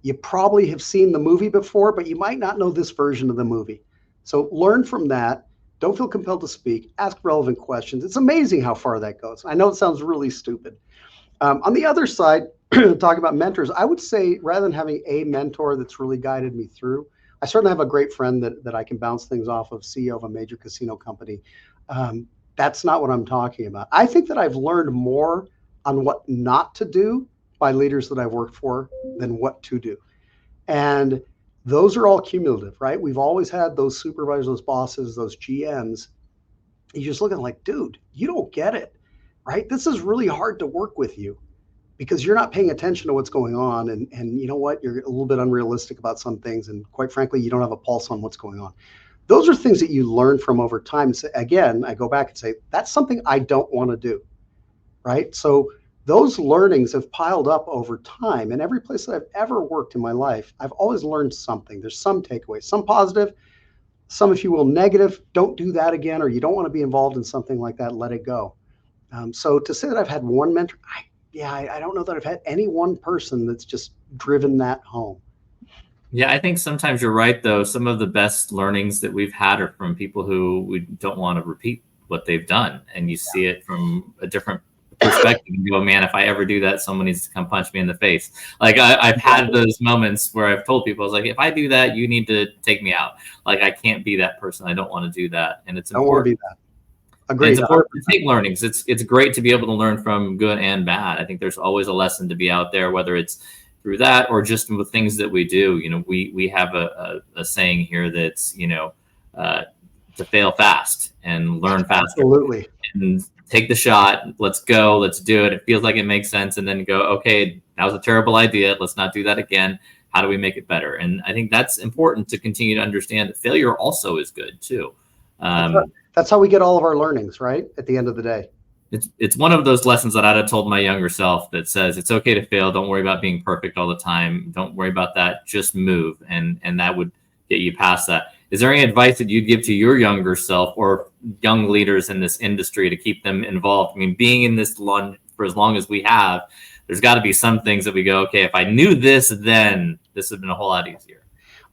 You probably have seen the movie before, but you might not know this version of the movie. So learn from that. Don't feel compelled to speak. Ask relevant questions. It's amazing how far that goes. I know it sounds really stupid. On the other side, talking about mentors, I would say rather than having a mentor that's really guided me through, I certainly have a great friend that I can bounce things off of, CEO of a major casino company. That's not what I'm talking about. I think that I've learned more on what not to do by leaders that I've worked for than what to do. And those are all cumulative, right? We've always had those supervisors, those bosses, those GMs. You just look at them like, dude, you don't get it, right? This is really hard to work with you because you're not paying attention to what's going on. And you know what? You're a little bit unrealistic about some things. And quite frankly, you don't have a pulse on what's going on. Those are things that you learn from over time. So again, I go back and say, that's something I don't want to do, right? So those learnings have piled up over time. And every place that I've ever worked in my life, I've always learned something. There's some takeaways, some positive, some, if you will, negative. Don't do that again, or you don't want to be involved in something like that, let it go. So to say that I've had one mentor, I don't know that I've had any one person that's just driven that home. Yeah, I think sometimes you're right, though. Some of the best learnings that we've had are from people who we don't want to repeat what they've done. And you see it from a different perspective and go, man, if I ever do that, someone needs to come punch me in the face. Like I've had those moments where I've told people, I was like, if I do that, you need to take me out. Like I can't be that person. I don't want to do that. And it's Don't want to be important. that. Agreed. It's important to take learnings. It's great to be able to learn from good and bad. I think there's always a lesson to be out there, whether it's through that or just with things that we do. You know, we have a saying here that's, you know, to fail fast and learn faster. Absolutely. And take the shot. Let's go. Let's do it. It feels like it makes sense. And then go, okay, that was a terrible idea. Let's not do that again. How do we make it better? And I think that's important to continue to understand that failure also is good too. That's how we get all of our learnings, right? At the end of the day. It's one of those lessons that I'd have told my younger self that says it's okay to fail. Don't worry about being perfect all the time. Don't worry about that. Just move. And that would get you past that. Is there any advice that you'd give to your younger self or young leaders in this industry to keep them involved? I mean, being in this for as long as we have, there's got to be some things that we go, okay, if I knew this, then this would have been a whole lot easier.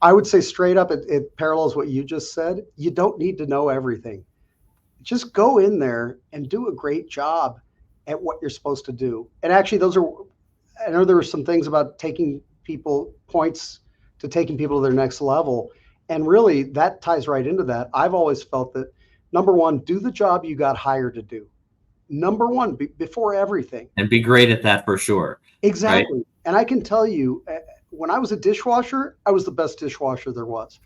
I would say straight up, it parallels what you just said. You don't need to know everything. Just go in there and do a great job at what you're supposed to do. And actually, I know there were some things about taking people points to taking people to their next level. And really, that ties right into that. I've always felt that, number one, do the job you got hired to do. Number one, before everything. And be great at that for sure. Exactly. Right? And I can tell you, when I was a dishwasher, I was the best dishwasher there was.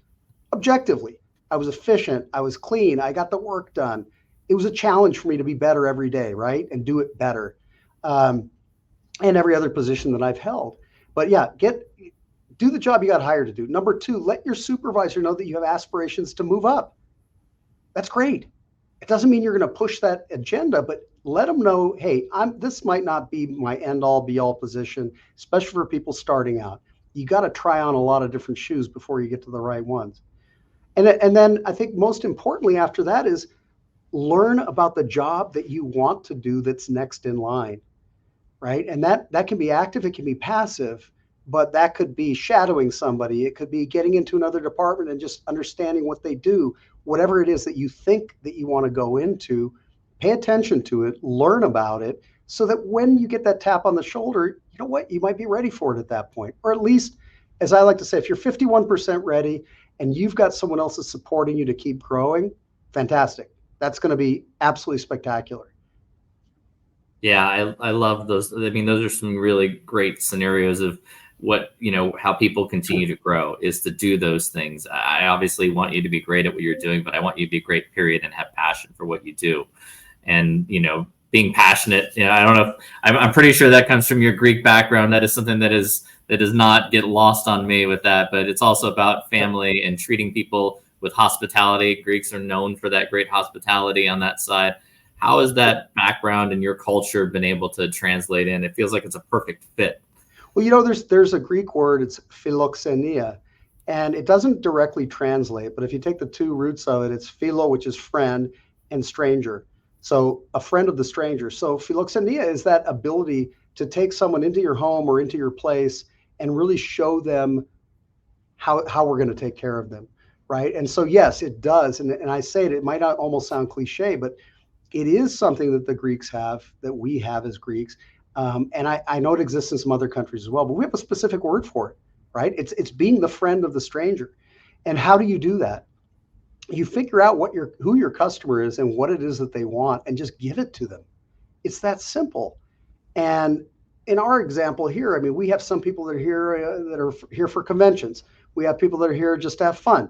Objectively, I was efficient. I was clean. I got the work done. It was a challenge for me to be better every day, right? And do it better. And every other position that I've held. But yeah, do the job you got hired to do. Number two, let your supervisor know that you have aspirations to move up. That's great. It doesn't mean you're going to push that agenda, but let them know, hey, this might not be my end all be all position, especially for people starting out. You got to try on a lot of different shoes before you get to the right ones. And then I think most importantly after that is learn about the job that you want to do that's next in line, right? And that can be active, it can be passive, but that could be shadowing somebody. It could be getting into another department and just understanding what they do. Whatever it is that you think that you want to go into, pay attention to it, learn about it, so that when you get that tap on the shoulder, you know what, you might be ready for it at that point. Or at least, as I like to say, if you're 51% ready and you've got someone else that's supporting you to keep growing, fantastic. That's going to be absolutely spectacular. Yeah, I love those. I mean, those are some really great scenarios of what, you know, how people continue to grow is to do those things. I obviously want you to be great at what you're doing, but I want you to be great, period, and have passion for what you do. And, you know, being passionate, you know, I don't know, I'm pretty sure that comes from your Greek background. That is something that does not get lost on me with that, but it's also about family and treating people with hospitality. Greeks are known for that great hospitality on that side. How has that background and your culture been able to translate in? It feels like it's a perfect fit. Well, you know, there's a Greek word, it's philoxenia, and it doesn't directly translate, but if you take the two roots of it, it's philo, which is friend, and stranger. So a friend of the stranger. So philoxenia is that ability to take someone into your home or into your place and really show them how we're going to take care of them, right? And so, yes, it does. And I say it might not almost sound cliche, but it is something that the Greeks have, that we have as Greeks. And I know it exists in some other countries as well, but we have a specific word for it, right? It's being the friend of the stranger. And how do you do that? You figure out who your customer is and what it is that they want and just give it to them. It's that simple. And in our example here, I mean, we have some people that are here for conventions. We have people that are here just to have fun,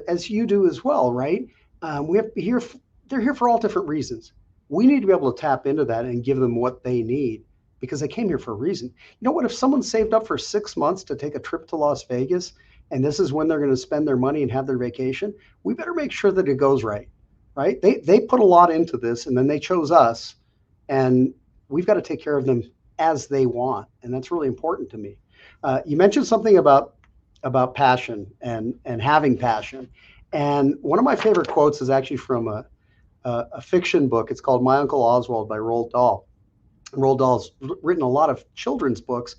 as you do as well, right? They're here for all different reasons. We need to be able to tap into that and give them what they need because they came here for a reason. You know what? If someone saved up for 6 months to take a trip to Las Vegas, and this is when they're going to spend their money and have their vacation, we better make sure that it goes right? They put a lot into this, and then they chose us, and we've got to take care of them as they want, and that's really important to me. You mentioned something about passion and having passion, and one of my favorite quotes is actually from a fiction book. It's called My Uncle Oswald by Roald Dahl. Roald Dahl's written a lot of children's books,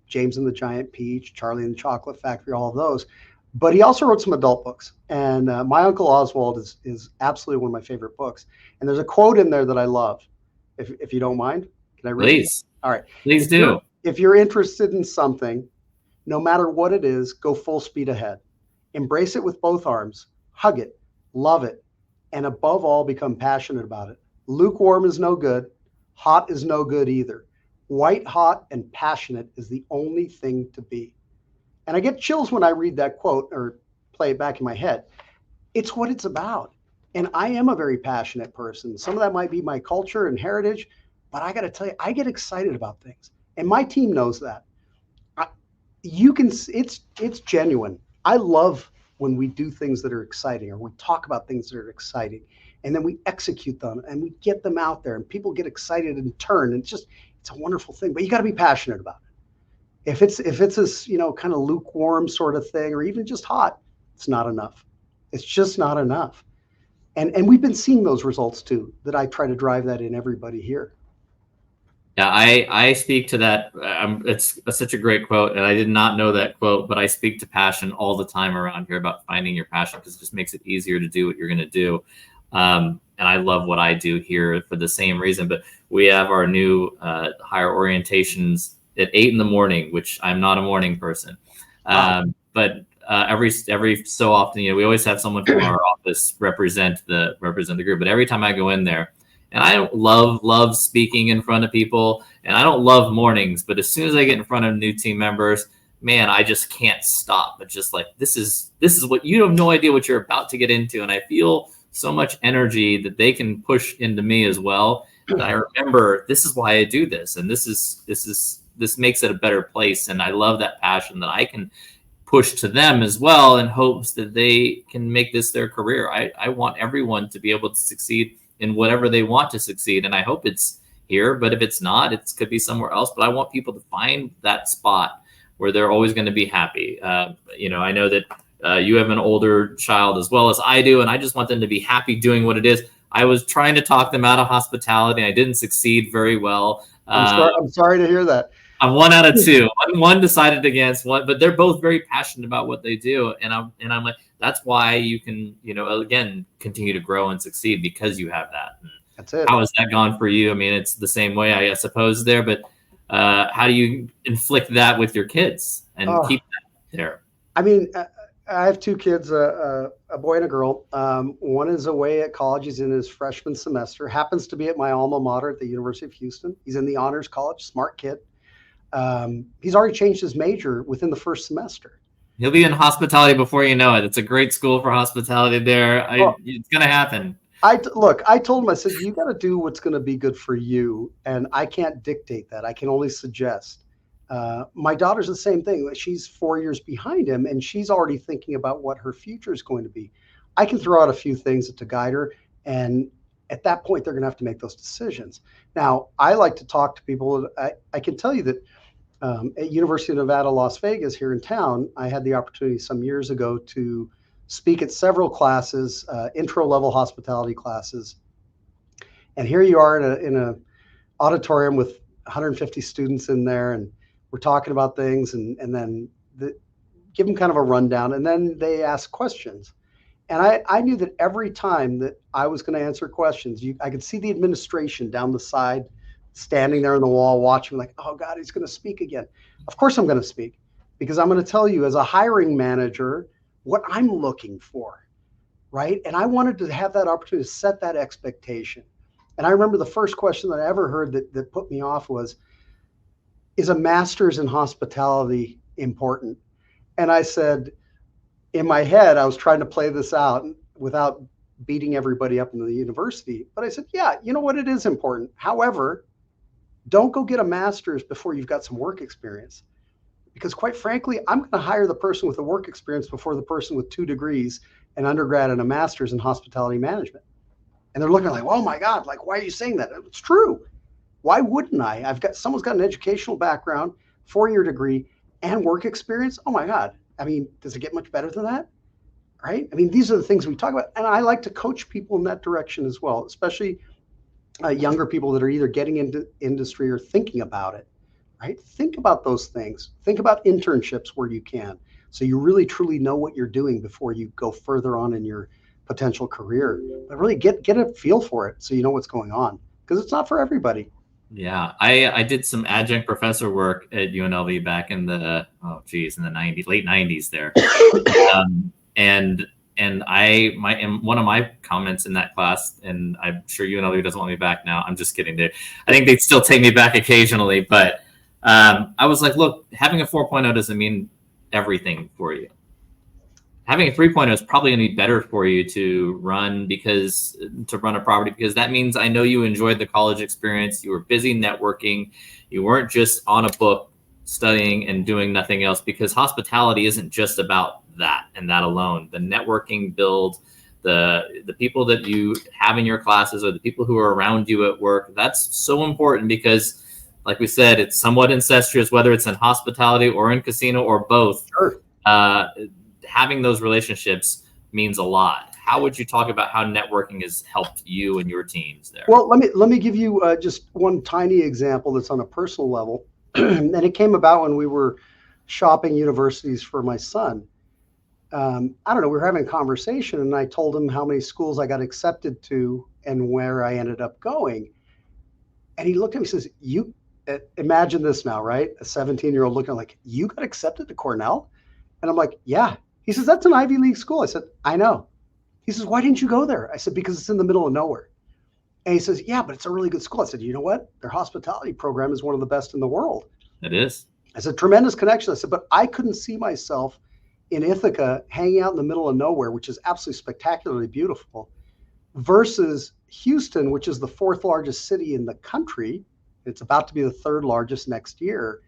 James and the Giant Peach, Charlie and the Chocolate Factory, all of those. But he also wrote some adult books. And My Uncle Oswald is absolutely one of my favorite books. And there's a quote in there that I love, if you don't mind. Can I read it? Please, All right. please do. If you're interested in something, no matter what it is, go full speed ahead. Embrace it with both arms, hug it, love it, and above all, become passionate about it. Lukewarm is no good. Hot is no good either. White hot and passionate is the only thing to be. And I get chills when I read that quote or play it back in my head. It's what it's about. And I am a very passionate person. Some of that might be my culture and heritage, but I got to tell you, I get excited about things. And my team knows that. It's genuine. I love when we do things that are exciting, or we talk about things that are exciting, and then we execute them and we get them out there and people get excited in turn. And it's a wonderful thing, but you got to be passionate about it. If it's this, kind of lukewarm sort of thing, or even just hot, it's not enough. It's just not enough. And we've been seeing those results too, that I try to drive that in everybody here. Yeah, I speak to that. It's such a great quote, and I did not know that quote, but I speak to passion all the time around here about finding your passion, because it just makes it easier to do what you're going to do. And I love what I do here for the same reason. But we have our new higher orientations at 8 a.m, which I'm not a morning person. Wow. But every so often, we always have someone from our office represent the group. But every time I go in there, and I don't love speaking in front of people, and I don't love mornings, but as soon as I get in front of new team members, man, I just can't stop. It's just like, this is what you have no idea what you're about to get into. And I feel so much energy that they can push into me as well. And I remember, this is why I do this. And this makes it a better place. And I love that passion that I can push to them as well, in hopes that they can make this their career. I want everyone to be able to succeed in whatever they want to succeed. And I hope it's here, but if it's not, it could be somewhere else. But I want people to find that spot where they're always going to be happy. I know that you have an older child as well as I do, and I just want them to be happy doing what it is. I was trying to talk them out of hospitality. I didn't succeed very well. I'm sorry to hear that. I'm 1 out of 2. One decided against one, but they're both very passionate about what they do. And I'm like, that's why you can, again, continue to grow and succeed, because you have that. And that's it. How has that gone for you? I mean, it's the same way, I suppose, there, but how do you inflict that with your kids and keep that there? I mean, I have 2 kids, a boy and a girl. One is away at college. He's in his freshman semester, happens to be at my alma mater at the University of Houston. He's in the honors college, smart kid. He's already changed his major within the first semester. He'll be in hospitality before you know it. It's a great school for hospitality there. It's going to happen. I told him, I said, you got to do what's going to be good for you. And I can't dictate that. I can only suggest. My daughter's the same thing. She's 4 years behind him, and she's already thinking about what her future is going to be. I can throw out a few things to guide her. And at that point, they're going to have to make those decisions. Now, I like to talk to people. I can tell you that at University of Nevada, Las Vegas, here in town, I had the opportunity some years ago to speak at several classes, intro-level hospitality classes. And here you are in a auditorium with 150 students in there, and we're talking about things, and then give them kind of a rundown, and then they ask questions. And I knew that every time that I was going to answer questions, I could see the administration down the side, standing there on the wall watching, like, oh God, he's going to speak again. Of course I'm going to speak, because I'm going to tell you as a hiring manager what I'm looking for, right? And I wanted to have that opportunity to set that expectation. And I remember the first question that I ever heard that put me off was, is a master's in hospitality important? And I said, in my head, I was trying to play this out without beating everybody up in the university. But I said, yeah, you know what? It is important. However, don't go get a master's before you've got some work experience. Because quite frankly, I'm going to hire the person with the work experience before the person with 2 degrees, an undergrad and a master's in hospitality management. And they're looking like, oh my God, like, why are you saying that? It's true. Why wouldn't I? Someone's got an educational background, 4-year degree, and work experience. Oh my God. I mean, does it get much better than that? Right? I mean, these are the things we talk about. And I like to coach people in that direction as well, especially younger people that are either getting into industry or thinking about it, right? Think about those things. Think about internships where you can, so you really truly know what you're doing before you go further on in your potential career. But really get a feel for it so you know what's going on, because it's not for everybody. Yeah, I did some adjunct professor work at UNLV back in the in the late 90s there. And one of my comments in that class, and I'm sure UNLV doesn't want me back now. I'm just kidding. I think they'd still take me back occasionally, but I was like, look, having a 4.0 doesn't mean everything for you. Having a 3.0 is probably going to be better for you to run a property, because that means I know you enjoyed the college experience. You were busy networking. You weren't just on a book studying and doing nothing else, because hospitality isn't just about that and that alone. The networking build, the people that you have in your classes, or the people who are around you at work, that's so important, because like we said, it's somewhat incestuous, whether it's in hospitality or in casino or both. Sure. Having those relationships means a lot. How would you talk about how networking has helped you and your teams there? Well, let me give you just one tiny example that's on a personal level. And it came about when we were shopping universities for my son. I don't know, we were having a conversation, and I told him how many schools I got accepted to and where I ended up going. And he looked at me and says, you imagine this now, right? A 17-year-old looking like, you got accepted to Cornell? And I'm like, yeah. He says, that's an Ivy League school. I said, I know. He says, why didn't you go there? I said, because it's in the middle of nowhere. And he says, yeah, but it's a really good school. I said, you know what? Their hospitality program is one of the best in the world. It is. I said, tremendous connection. I said, but I couldn't see myself in Ithaca hanging out in the middle of nowhere, which is absolutely spectacularly beautiful, versus Houston, which is the 4th largest city in the country. It's about to be the 3rd largest next year.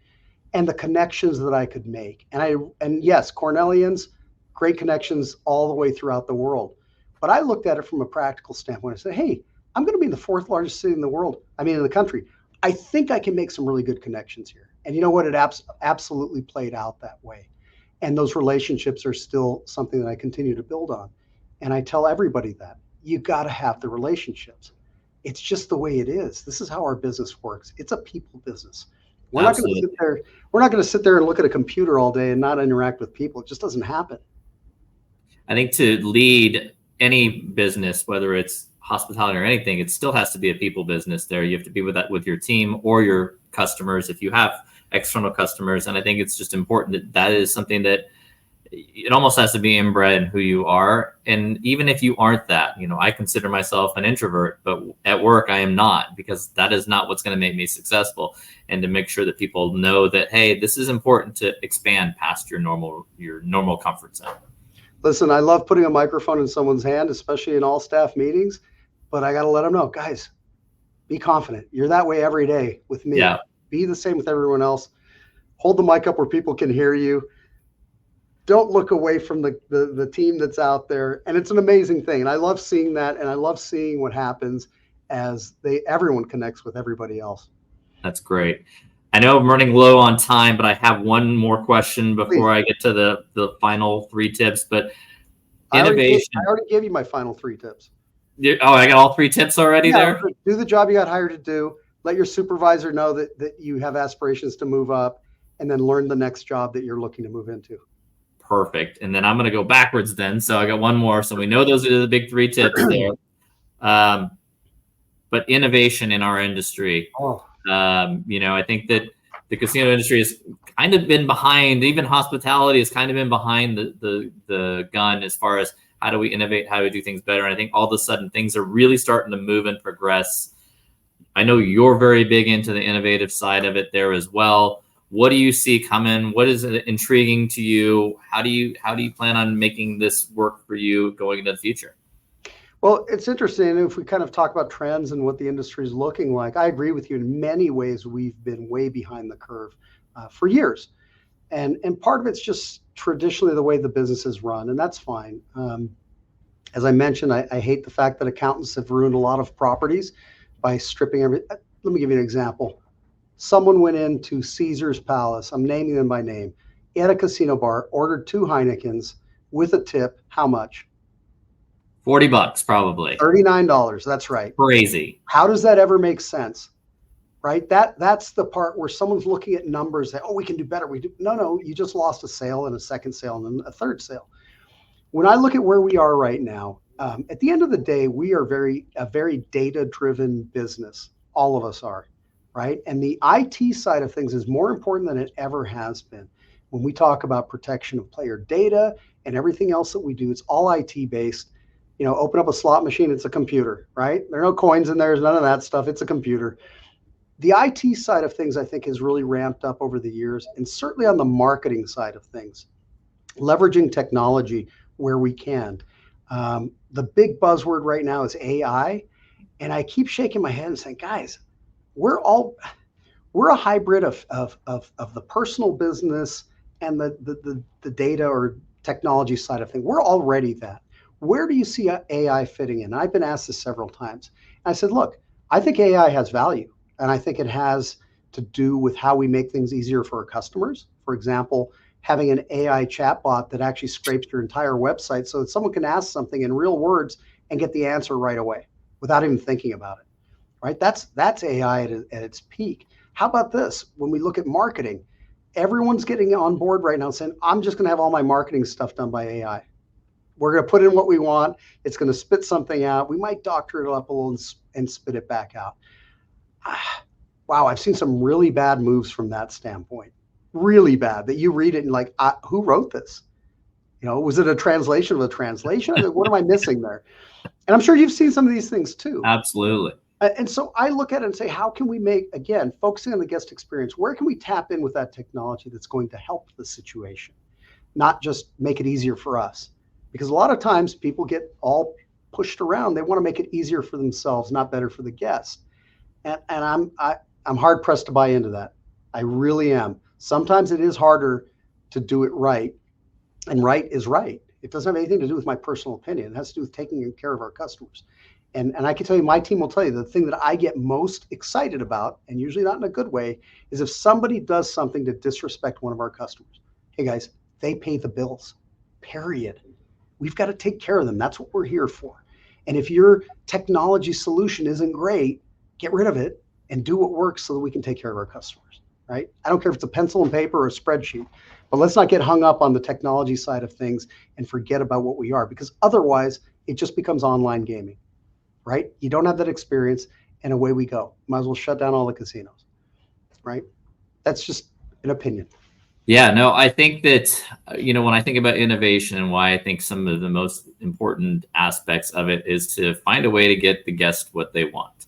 And the connections that I could make. And yes, Cornellians, great connections all the way throughout the world. But I looked at it from a practical standpoint. I said, hey, I'm going to be in the 4th largest city in the country. I think I can make some really good connections here. And you know what? It absolutely played out that way. And those relationships are still something that I continue to build on. And I tell everybody that you got to have the relationships. It's just the way it is. This is how our business works. It's a people business. We're not going to sit there. We're not going to sit there and look at a computer all day and not interact with people. It just doesn't happen. I think to lead any business, whether it's hospitality or anything, it still has to be a people business there. You have to be with your team or your customers if you have external customers. And I think it's just important that is something that it almost has to be inbred in who you are. And even if you aren't that, I consider myself an introvert, but at work I am not, because that is not what's going to make me successful. And to make sure that people know that, hey, this is important to expand past your normal comfort zone. Listen, I love putting a microphone in someone's hand, especially in all staff meetings, but I got to let them know, guys, be confident. You're that way every day with me. Yeah. Be the same with everyone else. Hold the mic up where people can hear you. Don't look away from the team that's out there. And it's an amazing thing. And I love seeing that. And I love seeing what happens as everyone connects with everybody else. That's great. I know I'm running low on time, but I have one more question before I get to the final 3 tips. But innovation. I already gave you my final 3 tips. I got all 3 tips already there? Do the job you got hired to do. Let your supervisor know that you have aspirations to move up, and then learn the next job that you're looking to move into. Perfect. And then I'm going to go backwards then. So I got one more. So we know those are the big 3 tips there. But innovation in our industry. I think that the casino industry has kind of been behind, even hospitality has kind of been behind the gun as far as how do we innovate, how do we do things better. And I think all of a sudden things are really starting to move and progress. I know you're very big into the innovative side of it there as well. What do you see coming? What is intriguing to you? How do you plan on making this work for you going into the future? Well, it's interesting. If we kind of talk about trends and what the industry is looking like, I agree with you. In many ways, we've been way behind the curve for years. And part of it's just traditionally the way the business is run, and that's fine. As I mentioned, I hate the fact that accountants have ruined a lot of properties by stripping everything. Let me give you an example. Someone went into Caesar's Palace, I'm naming them by name, at a casino bar, ordered 2 Heinekens with a tip. How much? $40 probably. $39. That's right. Crazy. How does that ever make sense? Right? That's the part where someone's looking at numbers that, we can do better. No, you just lost a sale and a second sale and then a third sale. When I look at where we are right now, at the end of the day, we are a very data-driven business. All of us are. right? And the IT side of things is more important than it ever has been. When we talk about protection of player data and everything else that we do, it's all IT based. Open up a slot machine, it's a computer, right? There are no coins in there, there's none of that stuff. It's a computer. The IT side of things, I think, has really ramped up over the years, and certainly on the marketing side of things, leveraging technology where we can. The big buzzword right now is AI, and I keep shaking my head and saying, guys, we're a hybrid of the personal business and the data or technology side of things. We're already that. Where do you see AI fitting in? I've been asked this several times. And I said, look, I think AI has value. And I think it has to do with how we make things easier for our customers. For example, having an AI chatbot that actually scrapes your entire website so that someone can ask something in real words and get the answer right away without even thinking about it, right? That's AI at its peak. How about this? When we look at marketing, everyone's getting on board right now saying, I'm just going to have all my marketing stuff done by AI. We're going to put in what we want. It's going to spit something out. We might doctor it up a little and spit it back out. Wow, I've seen some really bad moves from that standpoint. Really bad, that you read it and like, who wrote this? Was it a translation of a translation? What am I missing there? And I'm sure you've seen some of these things too. Absolutely. And so I look at it and say, how can we make, again, focusing on the guest experience, where can we tap in with that technology that's going to help the situation, not just make it easier for us? Because a lot of times people get all pushed around. They want to make it easier for themselves, not better for the guest. And I'm hard pressed to buy into that. I really am. Sometimes it is harder to do it right, and right is right. It doesn't have anything to do with my personal opinion. It has to do with taking care of our customers. And I can tell you, my team will tell you, the thing that I get most excited about, and usually not in a good way, is if somebody does something to disrespect one of our customers. Hey guys, they pay the bills, period. We've got to take care of them. That's what we're here for. And if your technology solution isn't great, get rid of it and do what works so that we can take care of our customers, right? I don't care if it's a pencil and paper or a spreadsheet, but let's not get hung up on the technology side of things and forget about what we are, because otherwise it just becomes online gaming, right? You don't have that experience and away we go. Might as well shut down all the casinos, right? That's just an opinion. Yeah, no, I think that, when I think about innovation and why I think some of the most important aspects of it is to find a way to get the guest what they want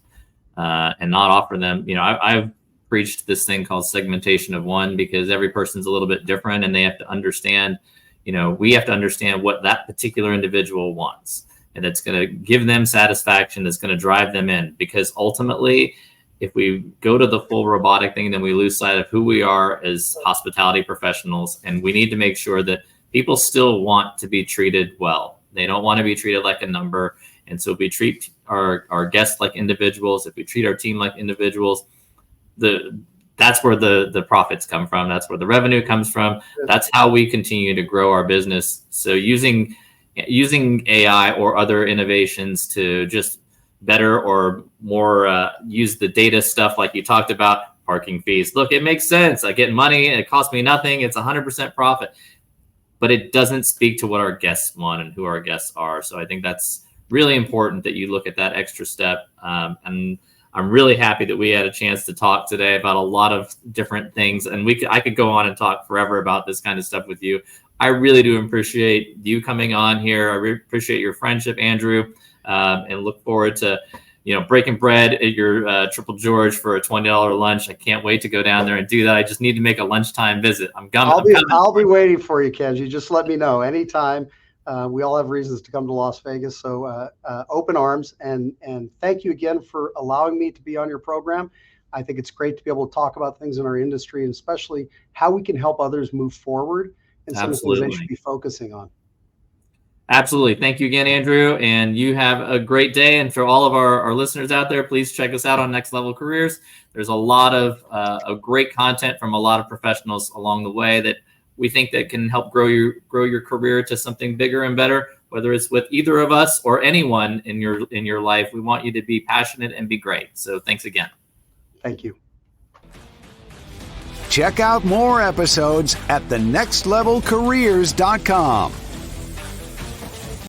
and not offer them, I've preached this thing called segmentation of one, because every person's a little bit different and they have to understand, we have to understand what that particular individual wants. And it's going to give them satisfaction, that's going to drive them in, because ultimately, if we go to the full robotic thing, then we lose sight of who we are as hospitality professionals. And we need to make sure that people still want to be treated well. They don't want to be treated like a number. And so if we treat our guests like individuals, if we treat our team like individuals, that's where the profits come from. That's where the revenue comes from. That's how we continue to grow our business. So using AI or other innovations to just better or more use the data stuff like you talked about, parking fees. Look, it makes sense. I get money. It costs me nothing. It's 100% profit. But it doesn't speak to what our guests want and who our guests are. So I think that's really important that you look at that extra step. And I'm really happy that we had a chance to talk today about a lot of different things. And I could go on and talk forever about this kind of stuff with you. I really do appreciate you coming on here. I really appreciate your friendship, Andrew. And look forward to, breaking bread at your Triple George for a $20 lunch. I can't wait to go down there and do that. I just need to make a lunchtime visit. I'll be waiting for you, Kenji. Just let me know anytime. We all have reasons to come to Las Vegas, so open arms. And thank you again for allowing me to be on your program. I think it's great to be able to talk about things in our industry, and especially how we can help others move forward and some of the things they should be focusing on. Absolutely. Thank you again, Andrew. And you have a great day. And for all of our listeners out there, please check us out on Next Level Careers. There's a lot of great content from a lot of professionals along the way that we think that can help grow your career to something bigger and better, whether it's with either of us or anyone in your life. We want you to be passionate and be great. So thanks again. Thank you. Check out more episodes at thenextlevelcareers.com.